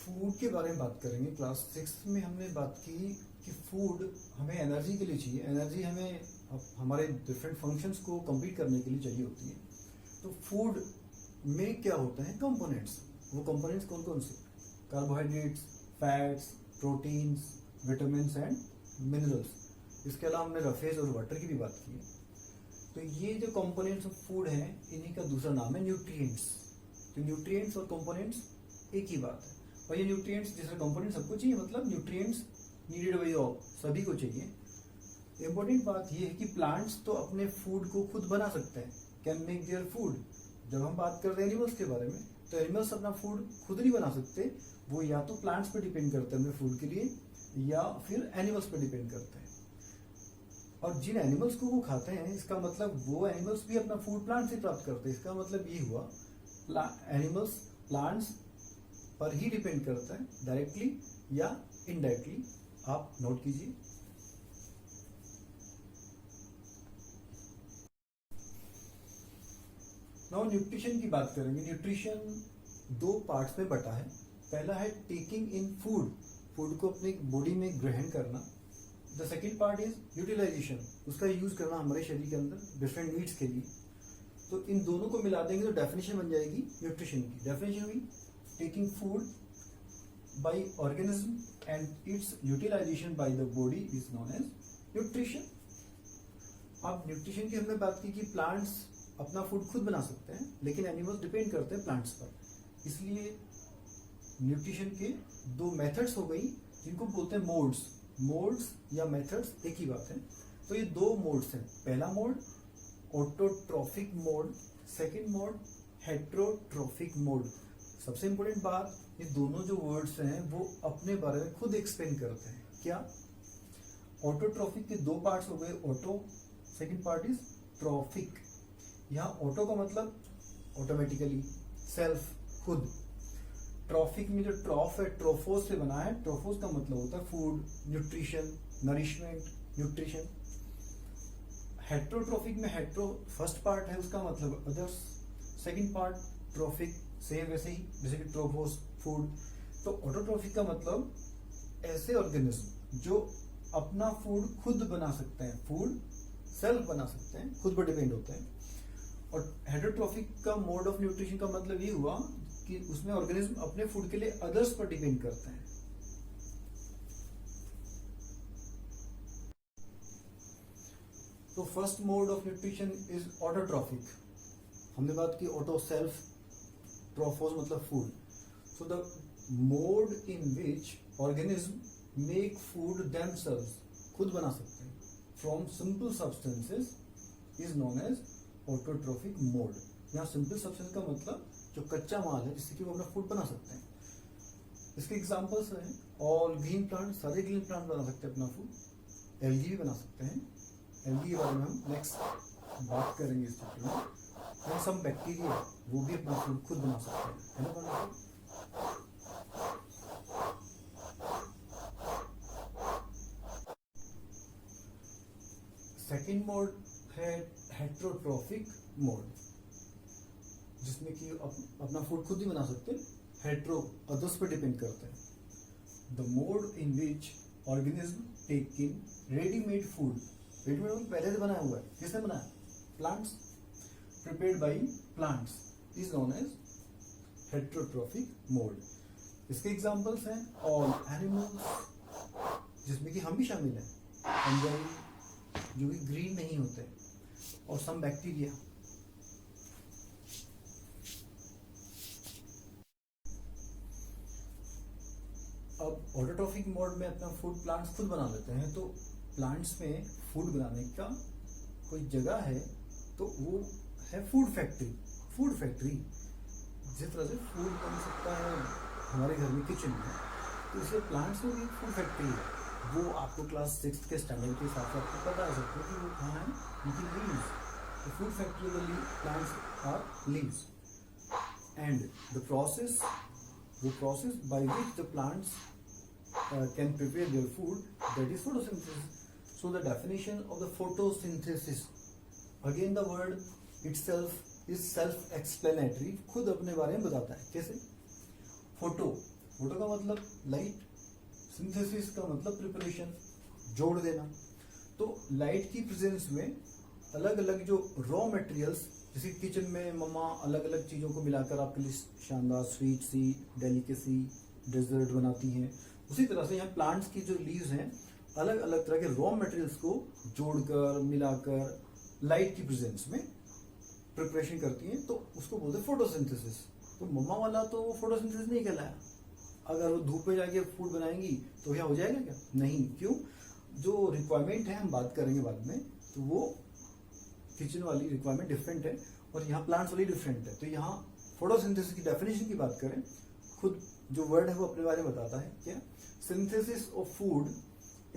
Food के बारे में बात करेंगे। क्लास 6 में हमने बात की कि फूड हमें एनर्जी के लिए चाहिए। एनर्जी हमें हमारे डिफरेंट फंक्शंस को कंप्लीट करने के लिए चाहिए होती है। तो फूड में क्या होते हैं कंपोनेंट्स। वो कंपोनेंट्स कौन कौन से? Carbohydrates, fats, proteins, vitamins and minerals. इसके अलावा हमने रफेज और वाटर की भी बात की है। तो ये जो कंपोनेंट्स ऑफ फूड हैं, इन्हीं का दूसरा नाम है न्यूट्रिएंट्स। तो न्यूट्रिएंट्स और कंपोनेंट्स एक ही बात है। और ये न्यूट्रिएंट्स जैसे कंपोनेंट सबको चाहिए, मतलब न्यूट्रिएंट्स नीडेड बाय ऑल, सभी को चाहिए। इंपॉर्टेंट बात ये है कि प्लांट्स तो अपने फूड को खुद बना सकते हैं, कैन मेक देयर फूड। जब हम बात कर रहे हैं एनिमल्स के बारे में, तो एनिमल्स अपना फूड खुद नहीं बना सकते। वो या तो प्लांट्स पे डिपेंड करते हैं अपने फूड के लिए, या फिर एनिमल्स पे डिपेंड करते हैं। और जिन एनिमल्स को वो खाते हैं, इसका मतलब वो एनिमल्स भी अपना फूड प्लांट से प्राप्त करते हैं। इसका मतलब ये हुआ एनिमल्स प्लांट्स पर ही डिपेंड करता है, डायरेक्टली या इनडायरेक्टली। आप नोट कीजिए। नाउ न्यूट्रिशन की बात करेंगे। न्यूट्रिशन दो पार्ट्स में बटा है। पहला है टेकिंग इन फूड, फूड को अपनी बॉडी में ग्रहण करना। The second part is utilization, उसका यूज करना हमारे शरीर के अंदर डिफरेंट नीड्स के लिए। तो इन दोनों को मिला देंगे तो डेफिनेशन बन जाएगी न्यूट्रिशन की। डेफिनेशन हुई taking food by organism and its utilisation by the body is known as nutrition. अब न्यूट्रिशन की हमने बात की कि प्लांट्स अपना फूड खुद बना सकते हैं, लेकिन एनिमल्स डिपेंड करते हैं प्लांट्स पर। इसलिए न्यूट्रिशन के दो मेथड्स हो गई, जिनको बोलते हैं मोड्स। मोड्स या मेथड्स एक ही बात है। तो ये दो मोड्स हैं। पहला mode autotrophic mode, second mode heterotrophic mode. सबसे इंपॉर्टेंट बात, ये दोनों जो वर्ड्स हैं वो अपने बारे में खुद एक्सप्लेन करते हैं। क्या? ऑटोट्रॉफिक के दो पार्ट्स हो गए, auto, second part is trophic. यहाँ ऑटो का मतलब ऑटोमेटिकली, सेल्फ, खुद। ट्रॉफिक में जो ट्रॉफ है, ट्रोफोस से बना है। ट्रोफोस का मतलब होता है food, nutrition, nourishment, nutrition. Heterotrophic में हेट्रो फर्स्ट पार्ट है, उसका मतलब others. Second part trophic, same वैसे ही जैसे कि ट्रोफोस, फूड। तो ऑटोट्रॉफिक का मतलब ऐसे ऑर्गेनिज्म जो अपना फूड खुद बना सकते हैं, फूड सेल्फ बना सकते हैं, खुद पर डिपेंड होते हैं। और हेट्रोट्रॉफिक का मोड ऑफ न्यूट्रिशन का मतलब ये हुआ कि उसमें ऑर्गेनिज्म अपने फूड के लिए अदर्स पर डिपेंड करते हैं। तो first mode of nutrition is autotrophic. हमने बात की ऑटो, सेल्फ, ट्रोफोस मतलब food. So the mode in which organism make food themselves, खुद बना सकते हैं, from simple substances is known as autotrophic mode. यहाँ सिंपल सब्सटेंस का मतलब जो कच्चा माल है, जिससे कि वो अपना फूड बना सकते हैं। इसके एग्जांपल्स हैं ऑल ग्रीन प्लांट, सारे ग्रीन प्लांट बना सकते हैं अपना फूड। एल्गी भी बना सकते हैं। एल्गी के बारे में हम नेक्स्ट बात करेंगे इस चैप्टर में। और सम बैक्टीरिया, वो भी अपना फूड खुद बना सकते हैं, है ना? सेकेंड मोड है हेट्रोट्रॉफिक मोड, जिसमें कि अपना फूड खुद ही बना सकते हैं। हेट्रो, अदर्स पर डिपेंड करते हैं। The mode in which organism take in readymade food, readymade पहले से बनाया हुआ है, किसने बनाया? Plants, prepared by plants is known as heterotrophic mode. इसके एग्जांपल्स हैं ऑल एनिमल्स, जिसमें कि हम भी शामिल हैं, फंजाई जो कि ग्रीन नहीं होते, और सम बैक्टीरिया। अब ऑटोट्रॉफिक मोड में अपना फूड प्लांट्स खुद बना लेते हैं। तो प्लांट्स में फूड बनाने का कोई जगह है तो वो है फूड फैक्ट्री। फूड फैक्ट्री जिस तरह से फूड बन सकता है हमारे घर में किचन में, तो इसलिए प्लांट्स में भी फूड फैक्ट्री है। वो आपको क्लास 6 के स्टैंडर्ड के हिसाब से आपको पता है सकते कि वो कहाँ है, उनकी leaves. The food factory of the plants are leaves, and the process by which the plants can prepare their food, that is photosynthesis. So the definition of the photosynthesis, again the word itself is self-explanatory, खुद अपने बारे में बताता है। कैसे? Photo, photo का मतलब light, synthesis का मतलब प्रिपरेशन, जोड़ देना। तो लाइट की प्रेजेंस में अलग अलग जो रॉ मटेरियल्स, जैसे किचन में मम्मा अलग अलग चीज़ों को मिलाकर आपके लिए शानदार स्वीट सी, डेलिकेसी, डेजर्ट बनाती हैं, उसी तरह से यहाँ प्लांट्स की जो लीव्स हैं अलग अलग तरह के रॉ मटेरियल्स को जोड़कर मिलाकर लाइट की प्रेजेंस में प्रिपरेशन करती हैं, तो उसको बोलते हैं फोटोसिंथेसिस। तो मम्मा वाला तो फोटोसिंथेसिस नहीं कहलाया। अगर वो धूप में जाके फूड बनाएंगी तो क्या हो जाएगा क्या? नहीं। क्यों? जो रिक्वायरमेंट है हम बात करेंगे बाद में, तो वो किचन वाली रिक्वायरमेंट डिफरेंट है और यहाँ प्लांट्स वाली डिफरेंट है। तो यहाँ फोटोसिंथेसिस की डेफिनेशन की बात करें, खुद जो वर्ड है वो अपने बारे में बताता है क्या? Synthesis of food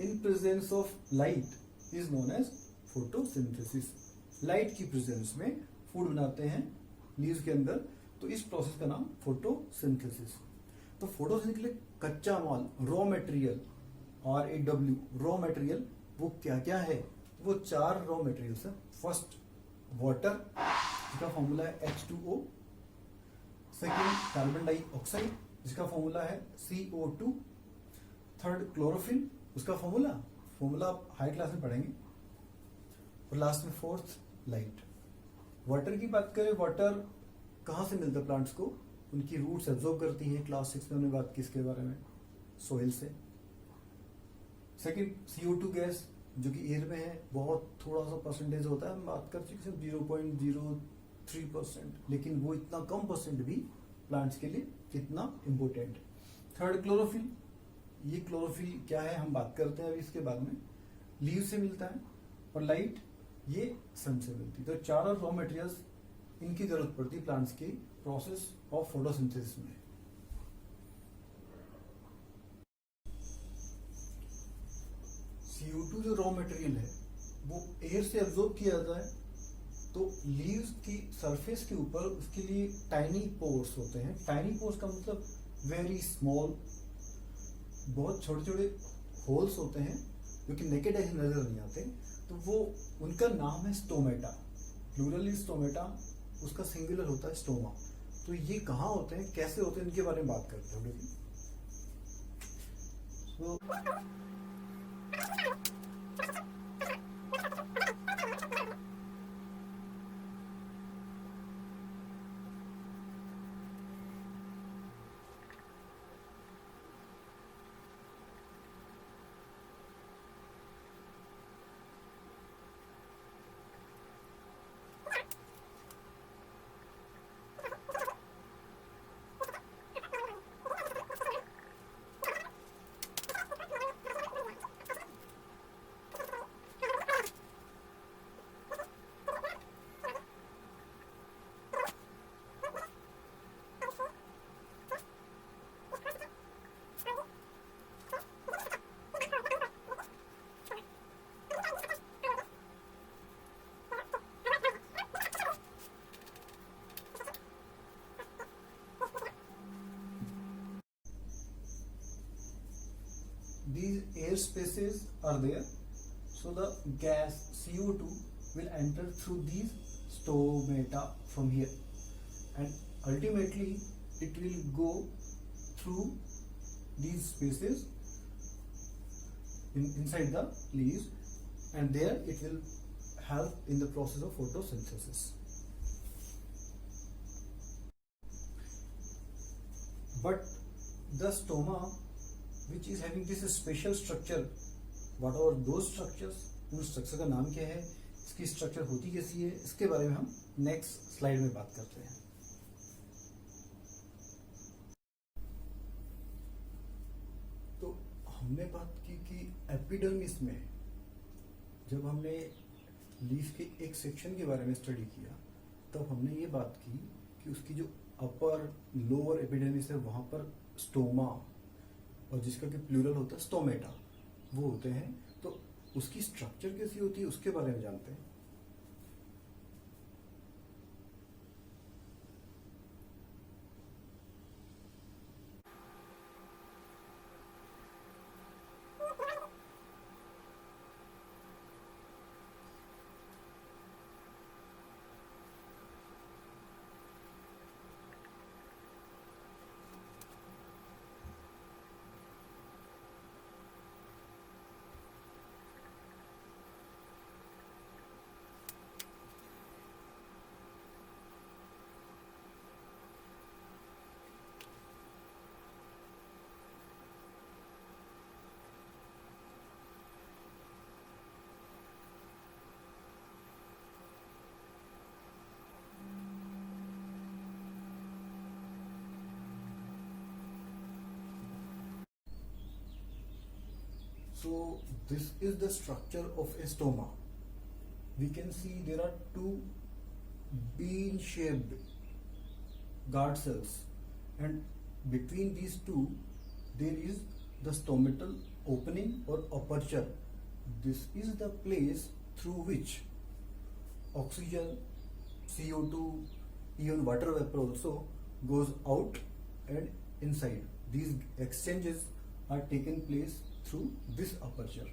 in presence of light is known as photosynthesis. Light की प्रेजेंस में फूड बनाते हैं लीव्स के अंदर, तो इस प्रोसेस का नाम फोटोसिंथेसिस। तो फोटोसिंथेसिस के लिए कच्चा माल, raw material, RAW, raw material, वो क्या क्या है? वो 4 रॉ मटेरियल्स है। फर्स्ट वाटर, जिसका फॉर्मूला है H2O। सेकेंड कार्बन डाइऑक्साइड, जिसका फॉर्मूला है CO2। थर्ड क्लोरोफिल, उसका फॉर्मूला आप हाई क्लास में पढ़ेंगे। और लास्ट में फोर्थ लाइट। वाटर की बात करें, वाटर कहाँ से मिलता है प्लांट्स को? उनकी रूट्स एब्जॉर्ब करती हैं, क्लास 6 में हमने बात की इसके बारे में, सोइल से। सेकेंड CO2 गैस, जो कि एयर में है, बहुत थोड़ा सा परसेंटेज होता है, हम बात कर चुके हैं 0.03%, लेकिन वो इतना कम परसेंट भी प्लांट्स के लिए कितना इम्पोर्टेंट। थर्ड क्लोरोफिल, ये क्लोरोफिल क्या है हम बात करते हैं अभी इसके बाद में। लीव से मिलता है। और लाइट, ये सन से मिलती है। तो 4 रॉ मटेरियल्स इनकी जरूरत पड़ती है प्लांट्स की प्रोसेस ऑफ फोटोसिंथेसिस में। CO2 जो रॉ मटेरियल है वो एयर से एब्जॉर्ब किया जाता है, तो लीव्स की सरफेस के ऊपर उसके लिए टाइनी पोर्स होते हैं। टाइनी पोर्स का मतलब वेरी स्मॉल, बहुत छोटे छोटे होल्स होते हैं जो कि नेकेड आई नजर नहीं आते। तो वो उनका नाम है स्टोमेटा। प्लूरल इज स्टोमेटा, उसका सिंगुलर होता है स्टोमा। तो ये कहाँ होते हैं, कैसे होते हैं, इनके बारे में बात करते हैं थोड़ी। These air spaces are there, so the gas CO2 will enter through these stomata from here, and ultimately it will go through these spaces inside the leaves, and there it will help in the process of photosynthesis. But the stoma, which is having this special structure, what are those structures? उन structure का नाम क्या है, इसकी structure होती कैसी है, इसके बारे में हम नेक्स्ट स्लाइड में बात करते हैं। तो हमने बात की कि एपिडर्मिस में जब हमने लीफ के एक सेक्शन के बारे में स्टडी किया, तब हमने ये बात की कि उसकी जो अपर लोअर एपिडर्मिस है वहां पर स्टोमा, और जिसका कि प्लूरल होता है स्टोमेटा, वो होते हैं। तो उसकी स्ट्रक्चर कैसी होती है उसके बारे में जानते हैं। So this is the structure of a stoma. We can see there are two bean-shaped guard cells, and between these two there is the stomatal opening or aperture. This is the place through which oxygen, CO2, even water vapor also goes out and inside. These exchanges are taking place through this aperture.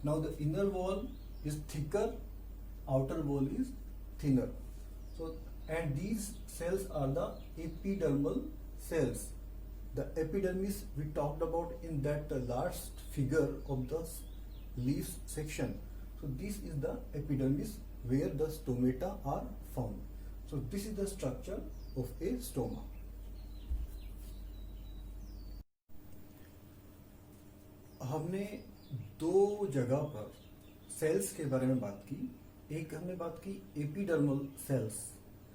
Now the inner wall is thicker, outer wall is thinner. So, and these cells are the epidermal cells. The epidermis we talked about in that last figure of the leaf section. So this is the epidermis where the stomata are found. So this is the structure of a stoma. हमने दो जगह पर sales के बारे में बात की. एक हमने बात की एपिडर्मल सेल्स,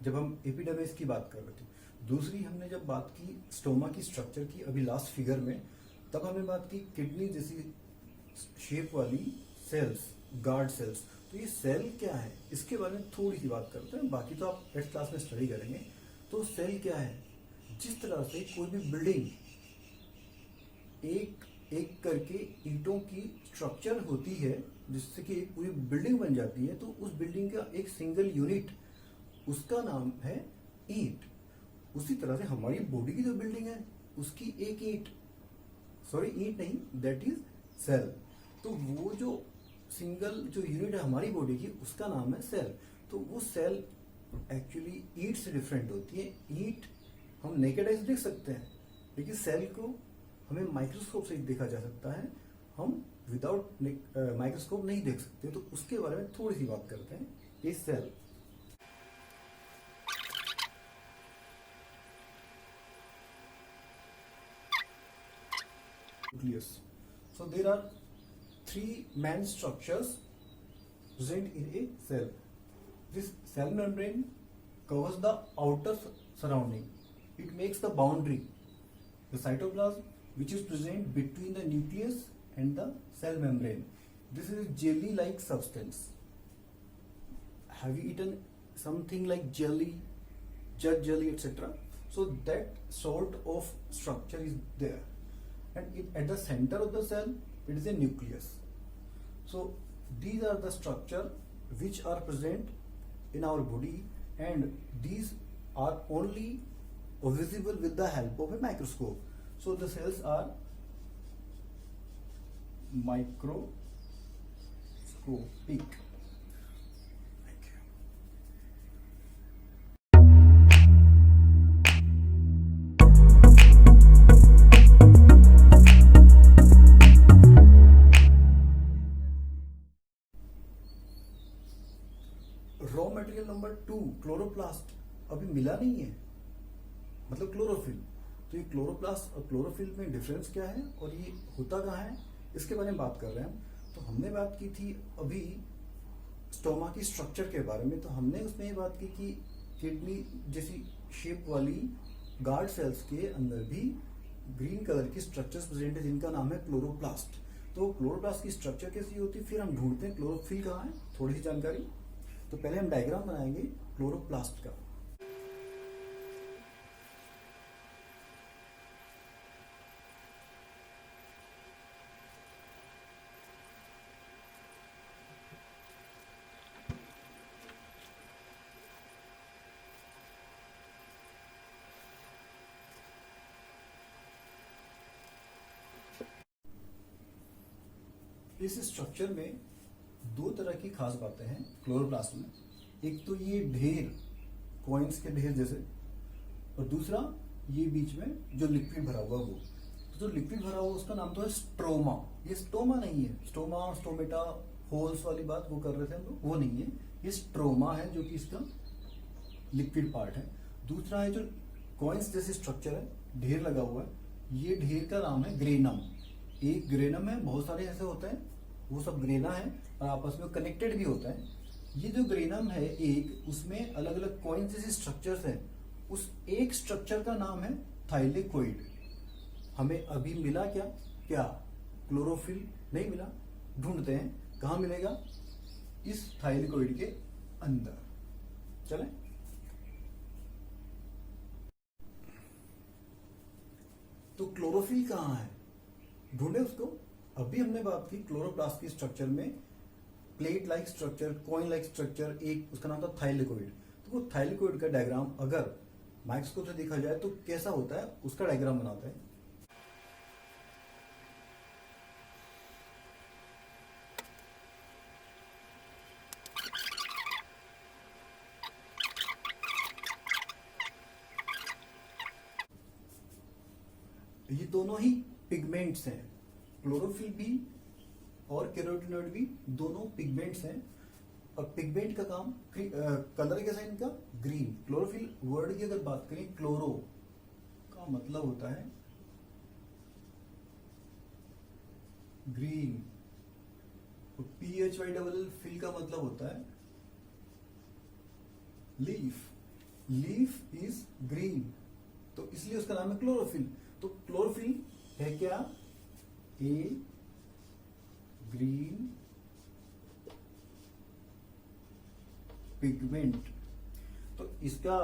जब हम एपिडर्मिस की बात कर रहे थे. दूसरी हमने जब बात की स्टोमा की स्ट्रक्चर की अभी लास्ट फिगर में, तब हमने बात की किडनी जैसी शेप वाली सेल्स, गार्ड सेल्स. तो ये सेल क्या है इसके बारे में थोड़ी सी बात करते हैं, बाकी तो आप नेक्स्ट क्लास में स्टडी करेंगे. तो सेल क्या है, जिस तरह से कोई भी बिल्डिंग एक एक करके ईंटों की स्ट्रक्चर होती है जिससे कि एक पूरी बिल्डिंग बन जाती है, तो उस बिल्डिंग का एक सिंगल यूनिट उसका नाम है ईंट. उसी तरह से हमारी बॉडी की जो बिल्डिंग है उसकी एक ईंट, सॉरी ईंट नहीं, दैट इज सेल. तो वो जो सिंगल जो यूनिट है हमारी बॉडी की उसका नाम है सेल. तो वो सेल एक्चुअली ईंट से डिफरेंट होती है. ईंट हम नेकेड आइज देख सकते हैं, लेकिन सेल को हमें माइक्रोस्कोप से देखा जा सकता है, हम विदाउट माइक्रोस्कोप नहीं देख सकते. तो उसके बारे में थोड़ी सी बात करते हैं. ये cell nucleus. So there are three main structures present in a cell. This cell membrane covers the outer surrounding. It makes the boundary. The cytoplasm, which is present between the nucleus and the cell membrane. This is a jelly-like substance. Have you eaten something like jelly, jug jelly, etc.? So that sort of structure is there. And at the center of the cell, it is a nucleus. So these are the structure which are present in our body, and these are only visible with the help of a microscope. So the cells are microscopic. Raw material number 2 chloroplast अभी मिला नहीं है, मतलब chlorophyll. तो ये chloroplast और chlorophyll में difference क्या है और ये होता कहाँ है, इसके बारे में बात कर रहे हैं. तो हमने बात की थी अभी स्टोमा की स्ट्रक्चर के बारे में. तो हमने उसमें ये बात की कि किडनी जैसी शेप वाली गार्ड सेल्स के अंदर भी ग्रीन कलर की स्ट्रक्चर्स प्रेजेंट है जिनका नाम है क्लोरोप्लास्ट. तो क्लोरोप्लास्ट की स्ट्रक्चर कैसी होती है, फिर हम ढूंढते हैं क्लोरोफिल कहाँ है, थोड़ी सी जानकारी. तो पहले हम डायग्राम बनाएंगे क्लोरोप्लास्ट का. इस स्ट्रक्चर में दो तरह की खास बातें हैं क्लोरोप्लास्ट में. एक तो ये ढेर, कॉइन्स के ढेर जैसे, और दूसरा ये बीच में जो लिक्विड भरा हुआ वो. तो जो लिक्विड भरा हुआ उसका नाम तो है स्ट्रोमा. ये स्टोमा नहीं है, स्टोमा और स्टोमेटा होल्स वाली बात वो कर रहे थे हम लोग, वो नहीं है. ये स्ट्रोमा है जो कि इसका लिक्विड पार्ट है. दूसरा है जो कॉइन्स जैसे स्ट्रक्चर है, ढेर लगा हुआ है, ये ढेर का नाम है ग्रेनम. एक ग्रेनम है, बहुत सारे ऐसे होते हैं, वो सब ग्रेना है और आपस में कनेक्टेड भी होता है. ये जो ग्रेनम है एक, उसमें अलग अलग कॉइन जैसे स्ट्रक्चर्स हैं. उस एक स्ट्रक्चर का नाम है थाइलेकोइड. हमें अभी मिला क्या क्या क्लोरोफिल नहीं मिला, ढूंढते हैं कहाँ मिलेगा, इस थाइलेकोइड के अंदर। चले, तो क्लोरोफिल कहाँ है, ढूंढे उसको। अभी हमने बात की क्लोरोप्लास्ट की स्ट्रक्चर में, plate like structure, coin like structure, एक उसका नाम था थाइलेकोइड। तो वो थाइलेकोइड का डायग्राम अगर माइक्रोस्कोप से देखा जाए तो कैसा होता है, उसका डायग्राम बनाते हैं। ये दोनों ही पिगमेंट्स हैं, क्लोरोफिल भी और कैरोटीनॉइड भी, दोनों पिगमेंट्स हैं। और पिगमेंट का काम, कलर कैसा है इनका, ग्रीन। क्लोरोफिल वर्ड की अगर बात करें, क्लोरो का मतलब होता है ग्रीन, तो PHY फिल का मतलब होता है लीफ, लीफ इज ग्रीन, तो इसलिए उसका नाम है क्लोरोफिल। तो क्लोरोफिल है क्या, ए ग्रीन पिगमेंट। तो इसका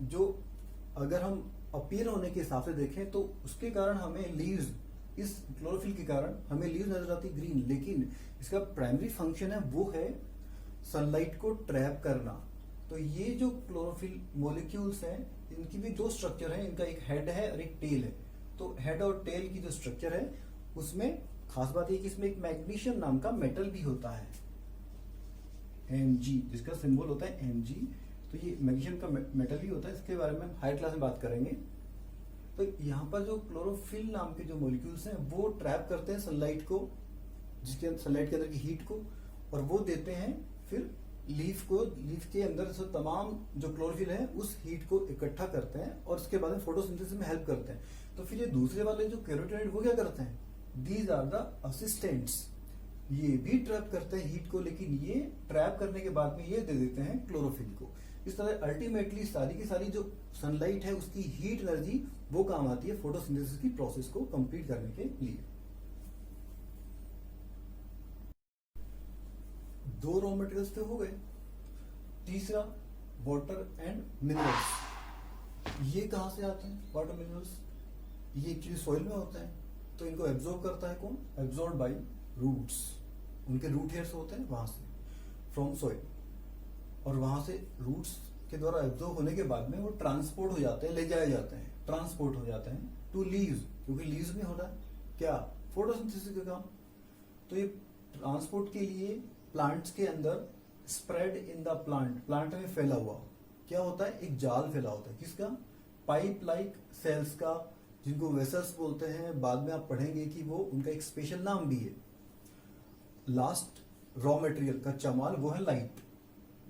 जो, अगर हम अपीयर होने के हिसाब से देखें तो उसके कारण हमें लीव्स, इस क्लोरोफिल के कारण हमें लीव्स नजर आती ग्रीन, लेकिन इसका प्राइमरी फंक्शन है वो है सनलाइट को ट्रैप करना। तो ये जो क्लोरोफिल मॉलिक्यूल्स हैं, इनकी भी दो स्ट्रक्चर है, इनका एक हेड है और एक टेल है। तो हेड और टेल की जो स्ट्रक्चर है उसमें खास बात ये कि इसमें एक मैग्नीशियम नाम का मेटल भी होता है, Mg, जिसका सिंबल होता है Mg। तो ये मैग्नीशियम का मेटल भी होता है, इसके बारे में हम हायर क्लास में बात करेंगे। तो यहाँ पर जो क्लोरोफिल नाम के जो मॉलिक्यूल्स हैं वो ट्रैप करते हैं सनलाइट को, जिसके सनलाइट के अंदर की हीट को, और वो देते हैं फिर लीफ को, लीफ के अंदर से तमाम जो क्लोरोफिल है उस हीट को इकट्ठा करते हैं और उसके बाद में फोटोसिंथेसिस में हेल्प करते हैं। तो फिर ये दूसरे वाले जो कैरोटीनॉइड वो क्या करते हैं, दीज आर द असिस्टेंट्स, ये भी ट्रैप करते हैं हीट को, लेकिन ये ट्रैप करने के बाद में ये दे देते हैं क्लोरोफिल को। इस तरह अल्टीमेटली सारी की सारी जो सनलाइट है उसकी हीट एनर्जी वो काम आती है फोटोसिंथेसिस की प्रोसेस को कंप्लीट करने के लिए। दो रॉ मटेरियल्स तो हो गए, तीसरा वाटर एंड मिनरल्स। ये कहां से आते हैं वाटर मिनरल्स, ये एक्चुअली सॉइल में होते हैं। तो इनको एब्जॉर्ब करता है कौन, एब्जॉर्ब बाय रूट्स, उनके रूट हेयर्स होते हैं वहां से, फ्रॉम सॉइल, और वहां से रूट्स के द्वारा एब्जॉर्ब होने के बाद में वो ट्रांसपोर्ट हो जाते हैं, ले जाए जाते हैं, ट्रांसपोर्ट हो जाते हैं टू लीव्स, क्योंकि लीव्स में हो रहा है क्या, फोटोसिंथेसिस का काम। तो ये ट्रांसपोर्ट के लिए प्लांट्स के अंदर spread in the plant, plant में फैला हुआ क्या होता है, एक जाल फैला होता है, किसका, पाइप लाइक सेल्स का, जिनको वेसल्स बोलते हैं। बाद में आप पढ़ेंगे कि वो उनका एक स्पेशल नाम भी है। लास्ट रॉ मटेरियल कच्चा माल वो है लाइट।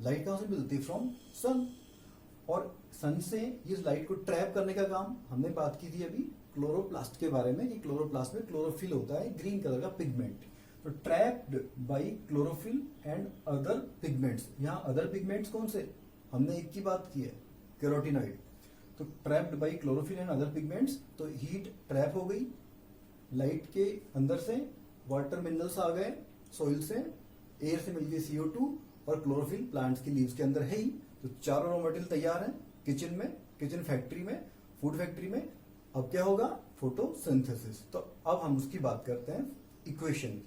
लाइट कहां से मिलती है, फ्रॉम सन, और सन से इस लाइट को ट्रैप करने का काम हमने बात की थी अभी क्लोरोप्लास्ट के बारे में, कि क्लोरोप्लास्ट में क्लोरोफिल होता है ग्रीन कलर का पिगमेंट। तो trapped bye chlorophyll and other pigments, यहाँ अदर पिगमेंट्स कौन से, हमने एक की बात की है, कैरोटीनॉइड। तो trapped bye chlorophyll and other pigments, तो हीट ट्रैप हो गई लाइट के अंदर से, वाटर मिनरल्स आ गए सॉइल से, एयर से मिलके CO2, और क्लोरोफिल प्लांट्स की लीव्स के अंदर है ही। तो चारों रॉ मटेरियल तैयार है किचन में, किचन फैक्ट्री में, फूड फैक्ट्री में। अब क्या होगा, फोटोसिंथेसिस। तो अब हम उसकी बात करते हैं इक्वेशन की।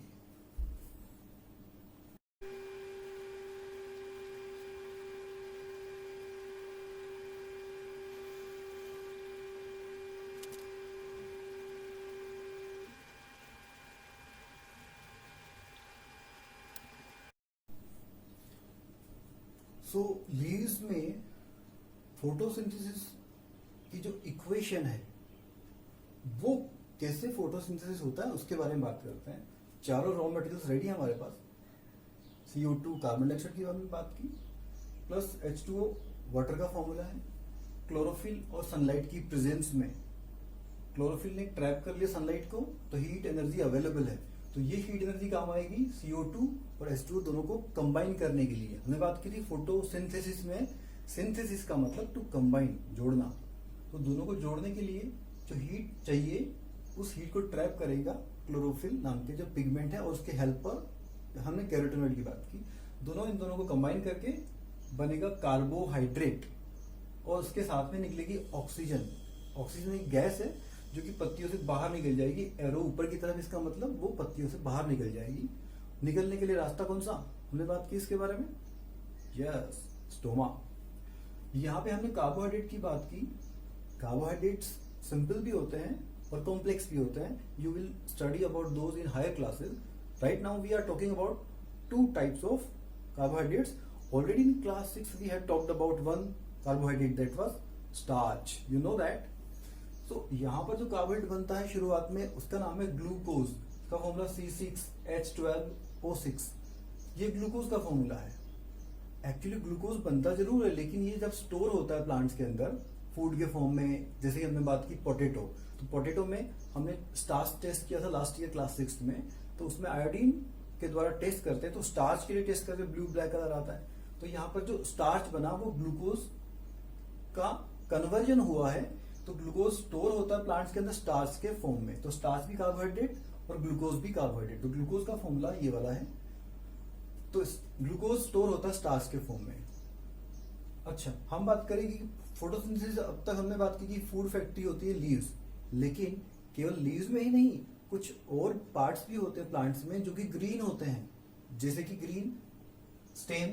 सो लीव्स में फोटोसिंथेसिस की जो इक्वेशन है वो कैसे फोटोसिंथेसिस होता है उसके बारे में बात करते हैं। चारों रॉ मटेरियल्स रेडी है हमारे पास, CO2 कार्बन डाइऑक्साइड की बात की, प्लस H2O वाटर का फॉर्मूला है, क्लोरोफिल और सनलाइट की प्रेजेंस में, क्लोरोफिल ने ट्रैप कर लिया सनलाइट को, तो हीट एनर्जी अवेलेबल है। तो ये हीट एनर्जी काम आएगी CO2 और H2O दोनों को कंबाइन करने के लिए। हमने बात की थी फोटोसिंथेसिस में, सिंथेसिस का मतलब टू कंबाइन, जोड़ना। तो दोनों को जोड़ने के लिए जो हीट चाहिए उस हीट को ट्रैप करेगा क्लोरोफिल नाम के जो पिगमेंट है और उसके हेल्पर हमने कैरोटेनॉइड की बात की, इन दोनों को कंबाइन करके बनेगा कार्बोहाइड्रेट और उसके साथ में निकलेगी ऑक्सीजन। ऑक्सीजन एक गैस है जो कि पत्तियों से बाहर निकल जाएगी, एरो ऊपर की तरफ, इसका मतलब वो पत्तियों से बाहर निकल जाएगी। निकलने के लिए रास्ता कौन सा, हमने बात की इसके बारे में, यस, स्टोमा। यहाँ पे हमने कार्बोहाइड्रेट की बात की। कार्बोहाइड्रेट्स सिंपल भी होते हैं और कॉम्प्लेक्स भी होते हैं। You will study about those in higher classes. Right now we are talking about two types of carbohydrates. Already in class 6 we had talked about one carbohydrate, that was starch. You know that. So यहाँ पर जो carbohydrate बनता है शुरुआत में उसका नाम है ग्लूकोज। इसका फॉर्मूला C6H12O6। ये ग्लूकोज का फॉर्मूला है। एक्चुअली ग्लूकोज बनता जरूर है, लेकिन ये जब स्टोर होता है प्लांट्स के अंदर फूड के फॉर्म में, जैसे कि हमने बात की पोटैटो, तो पोटैटो में हमने स्टार्च टेस्ट किया था लास्ट ईयर क्लास 6 में, तो उसमें आयोडीन के द्वारा टेस्ट करते हैं, तो स्टार्च के लिए टेस्ट करके ब्लू ब्लैक कलर आता है। तो यहाँ पर जो स्टार्च बना वो ग्लूकोज का कन्वर्जन हुआ है, तो ग्लूकोज स्टोर होता है प्लांट्स के अंदर स्टार्च के फॉर्म में। तो स्टार्च भी कार्बोहाइड्रेट और ग्लूकोज भी कार्बोहाइड्रेट, तो ग्लूकोज का फॉर्मूला ये वाला है। तो ग्लूकोज स्टोर होता है स्टार्च के फॉर्म में। अच्छा, हम बात करेंगे फोटोसिंथेसिस। अब तक हमने बात की कि फूड फैक्ट्री होती है लीव्स, लेकिन केवल लीव्स में ही नहीं, कुछ और पार्ट्स भी होते हैं प्लांट्स में जो कि ग्रीन होते हैं, जैसे कि ग्रीन स्टेम,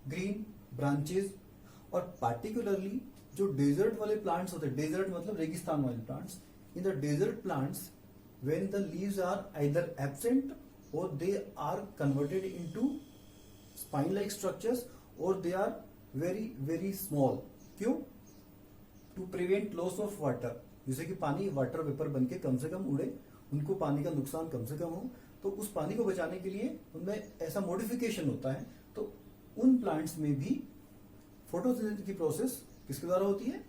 ग्रीन ब्रांचेस, और पार्टिकुलरली जो डेजर्ट वाले प्लांट्स होते हैं, डेजर्ट मतलब रेगिस्तान वाले plants, in the desert plants when the leaves are either absent और they are converted into spine like structures और they are very very small. क्यों? To prevent loss of water, जैसे कि पानी वाटर वेपर बन के कम से कम उड़े, उनको पानी का नुकसान कम से कम हो, तो उस पानी को बचाने के लिए उनमें ऐसा मॉडिफिकेशन होता है। तो उन प्लांट्स में भी फोटोसिंथेसिस की प्रोसेस किसके द्वारा होती है?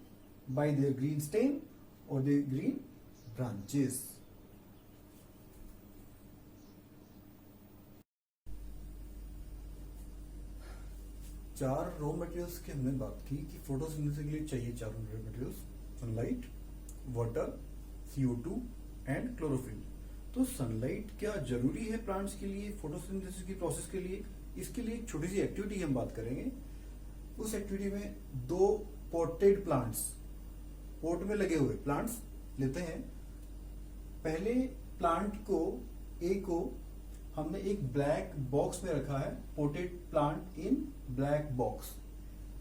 बाय देयर ग्रीन स्टेम और देयर ग्रीन ब्रांचेस। चार रॉ मटेरियल्स की हमने बात की कि फोटोसिंथेसिस के लिए चाहिए चार raw materials, sunlight, water, CO2 and chlorophyll. तो सनलाइट क्या जरूरी है प्लांट्स के लिए फोटोसिंथेसिस की प्रोसेस के लिए? इसके लिए एक छोटी सी एक्टिविटी हम बात करेंगे। उस एक्टिविटी में दो पोटेड प्लांट्स, पोट में लगे हुए प्लांट्स लेते हैं। पहले प्लांट को, ए को हमने एक ब्लैक बॉक्स में रखा है, potted plant in black box,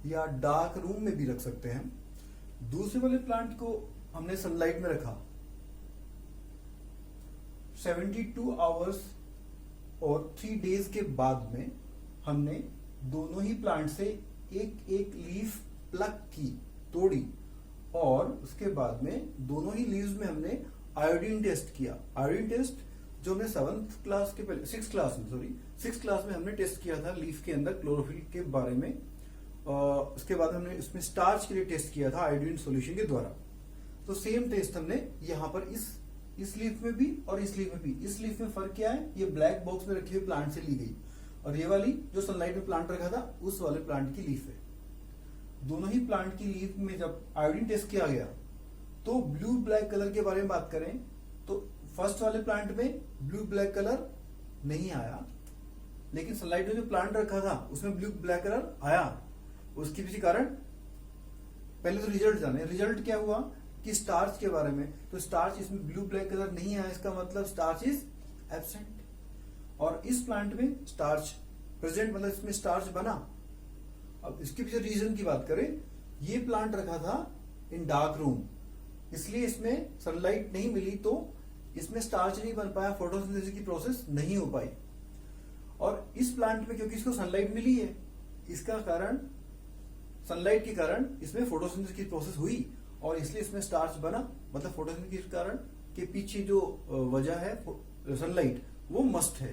या डार्क रूम में भी रख सकते हैं। दूसरे वाले प्लांट को हमने सनलाइट में रखा। 72 आवर्स और 3 डेज के बाद में हमने दोनों ही प्लांट से एक एक लीफ प्लक की, तोड़ी, और उसके बाद में दोनों ही लीव्स में हमने आयोडीन टेस्ट किया। आयोडीन टेस्ट जो हमने 7th क्लास के पहले 6th क्लास में हमने टेस्ट किया था लीफ के अंदर क्लोरोफिल के बारे में। उसके बाद हमने इसमें स्टार्च के लिए टेस्ट किया था आयोडीन सॉल्यूशन के द्वारा। तो सेम टेस्ट हमने यहाँ पर इस लीफ में भी और इस लीफ में भी। इस लीफ में फर्क क्या है? ये ब्लैक बॉक्स में रखी हुई प्लांट से ली गई, और ये वाली जो सनलाइट में प्लांट रखा था उस वाले प्लांट की लीफ है। दोनों ही प्लांट की लीफ में जब आयोडीन टेस्ट किया गया तो ब्लू ब्लैक कलर के बारे में बात करें तो फर्स्ट वाले प्लांट में ब्लू ब्लैक कलर नहीं आया, लेकिन सनलाइट में जो प्लांट रखा था उसमें ब्लू ब्लैक कलर आया। उसके पीछे कारण पहले तो रिजल्ट जाने। रिजल्ट क्या हुआ कि स्टार्च के बारे में, तो स्टार्च इसमें ब्लू ब्लैक कलर नहीं आया, इसका मतलब स्टार्च इज एब्सेंट। और इस प्लांट में स्टार्च प्रेजेंट, मतलब इसमें स्टार्च बना। अब इसके पीछे रीजन की बात करें, ये प्लांट रखा था इन डार्क रूम, इसलिए इसमें सनलाइट नहीं मिली, तो इसमें स्टार्च नहीं बन पाया, फोटोसिंथेसिस की प्रोसेस नहीं हो पाई। और इस प्लांट में क्योंकि इसको सनलाइट मिली है, इसका कारण सनलाइट के कारण इसमें फोटोसिंथेसिस की प्रोसेस हुई और इसलिए इसमें स्टार्च बना। मतलब फोटोसिंथेसिस के कारण के पीछे जो वजह है सनलाइट, वो मस्ट है।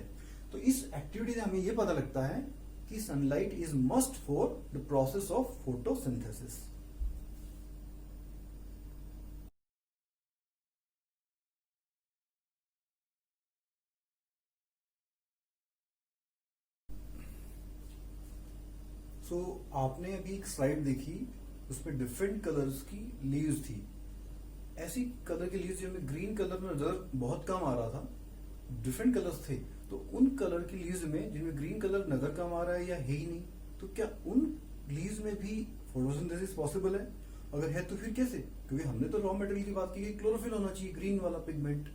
तो इस एक्टिविटी से हमें यह पता लगता है कि sunlight is must for the process of photosynthesis. So आपने अभी एक स्लाइड देखी, उसमें डिफरेंट कलर्स की लीव्स थी। ऐसी कलर की लीव्स जो हमें ग्रीन कलर में नजर बहुत कम आ रहा था, डिफरेंट कलर्स थे, तो उन कलर की लीव्स में जिनमें ग्रीन कलर नजर कम आ रहा है या है ही नहीं, तो क्या उन लीव्स में भी फोटोसिंथेसिस पॉसिबल है? अगर है तो फिर कैसे? क्योंकि हमने तो रॉ मटेरियल की बात की है, क्लोरोफिल होना चाहिए, ग्रीन वाला पिगमेंट।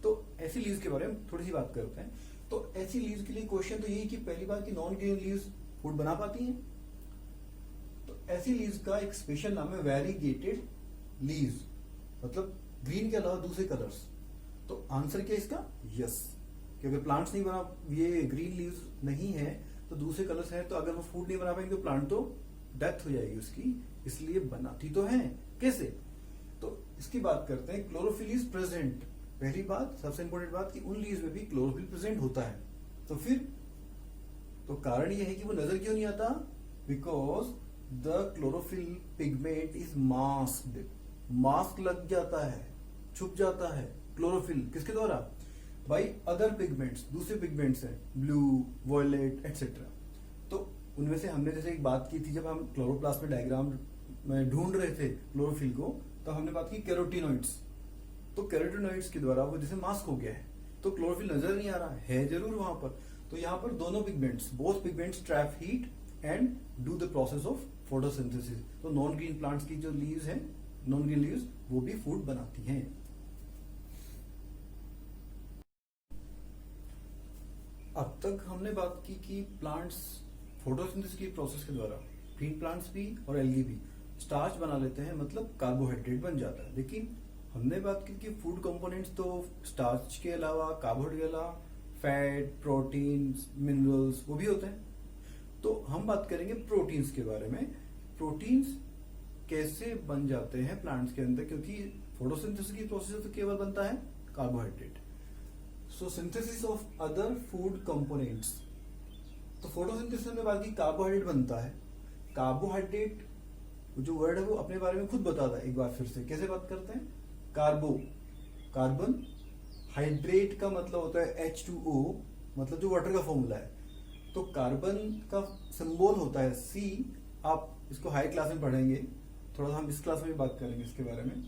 तो ऐसी लीव्स के बारे में थोड़ी सी बात करते हैं। तो ऐसी लीव्स के लिए क्वेश्चन तो यही कि पहली बात कि नॉन ग्रीन लीव्स फूड बना पाती हैं। तो ऐसी लीव्स का एक स्पेशल नाम है वैरीगेटेड लीव्स, मतलब ग्रीन के अलावा दूसरे कलर्स। तो आंसर क्या इसका? यस, कि अगर प्लांट्स नहीं बना, ये ग्रीन लीव्स नहीं है तो दूसरे कलर्स हैं, तो अगर वो फूड नहीं बना पाएंगे तो प्लांट तो डेथ हो जाएगी उसकी, इसलिए बनाती तो है। कैसे? तो इसकी बात करते हैं। क्लोरोफिल इज प्रेजेंट, पहली बात, सबसे इंपॉर्टेंट बात कि उन लीव्स में भी क्लोरोफिल प्रेजेंट होता है। तो फिर तो कारण यह है कि वो नजर क्यों नहीं आता? Because the chlorophyll pigment is masked, mask लग जाता है, छुप जाता है क्लोरोफिल किसके द्वारा? बाई अदर पिगमेंट्स, दूसरे पिगमेंट्स हैं, ब्लू, वॉयलेट एटसेट्रा। तो उनमें से हमने जैसे एक बात की थी, जब हम क्लोरोप्लास्ट में डायग्राम में ढूंढ रहे थे क्लोरोफिल को, तो हमने बात की कैरोटीनॉइड्स। तो कैरोटीनॉइड्स के द्वारा वो जैसे मास्क हो गया है, तो क्लोरोफिल नजर नहीं आ रहा है जरूर वहां पर। तो यहाँ पर दोनों pigments, both pigments trap heat and do the process of photosynthesis. तो नॉन ग्रीन प्लांट्स की जो लीव्स हैं, नॉन ग्रीन लीव्स, वो भी फूड बनाती हैं। अब तक हमने बात की कि प्लांट्स फोटोसिंथेसिस की प्रोसेस के द्वारा, ग्रीन प्लांट्स भी और एल्गी भी स्टार्च बना लेते हैं, मतलब कार्बोहाइड्रेट बन जाता है। लेकिन हमने बात की कि फूड कंपोनेंट्स तो स्टार्च के अलावा, कार्बोहाइड्रेट के अलावा फैट, प्रोटीन्स, मिनरल्स वो भी होते हैं। तो हम बात करेंगे प्रोटीन्स के बारे में। प्रोटीन्स कैसे बन जाते हैं प्लांट्स के अंदर, क्योंकि फोटोसिंथेसिस की प्रोसेस तो केवल बनता है carbohydrate. So synthesis of other food components, तो फोटोसिंथेसिस में बात की कार्बोहाइड्रेट बनता है। कार्बोहाइड्रेट जो वर्ड है वो अपने बारे में खुद बताता है। एक बार फिर से कैसे बात करते हैं? कार्बो, कार्बन, हाइड्रेट का मतलब होता है H2O, मतलब जो वाटर का फॉर्मूला है। तो कार्बन का सिंबल होता है C, आप इसको हाई क्लास में पढ़ेंगे, थोड़ा सा हम इस क्लास में भी बात करेंगे इसके बारे में।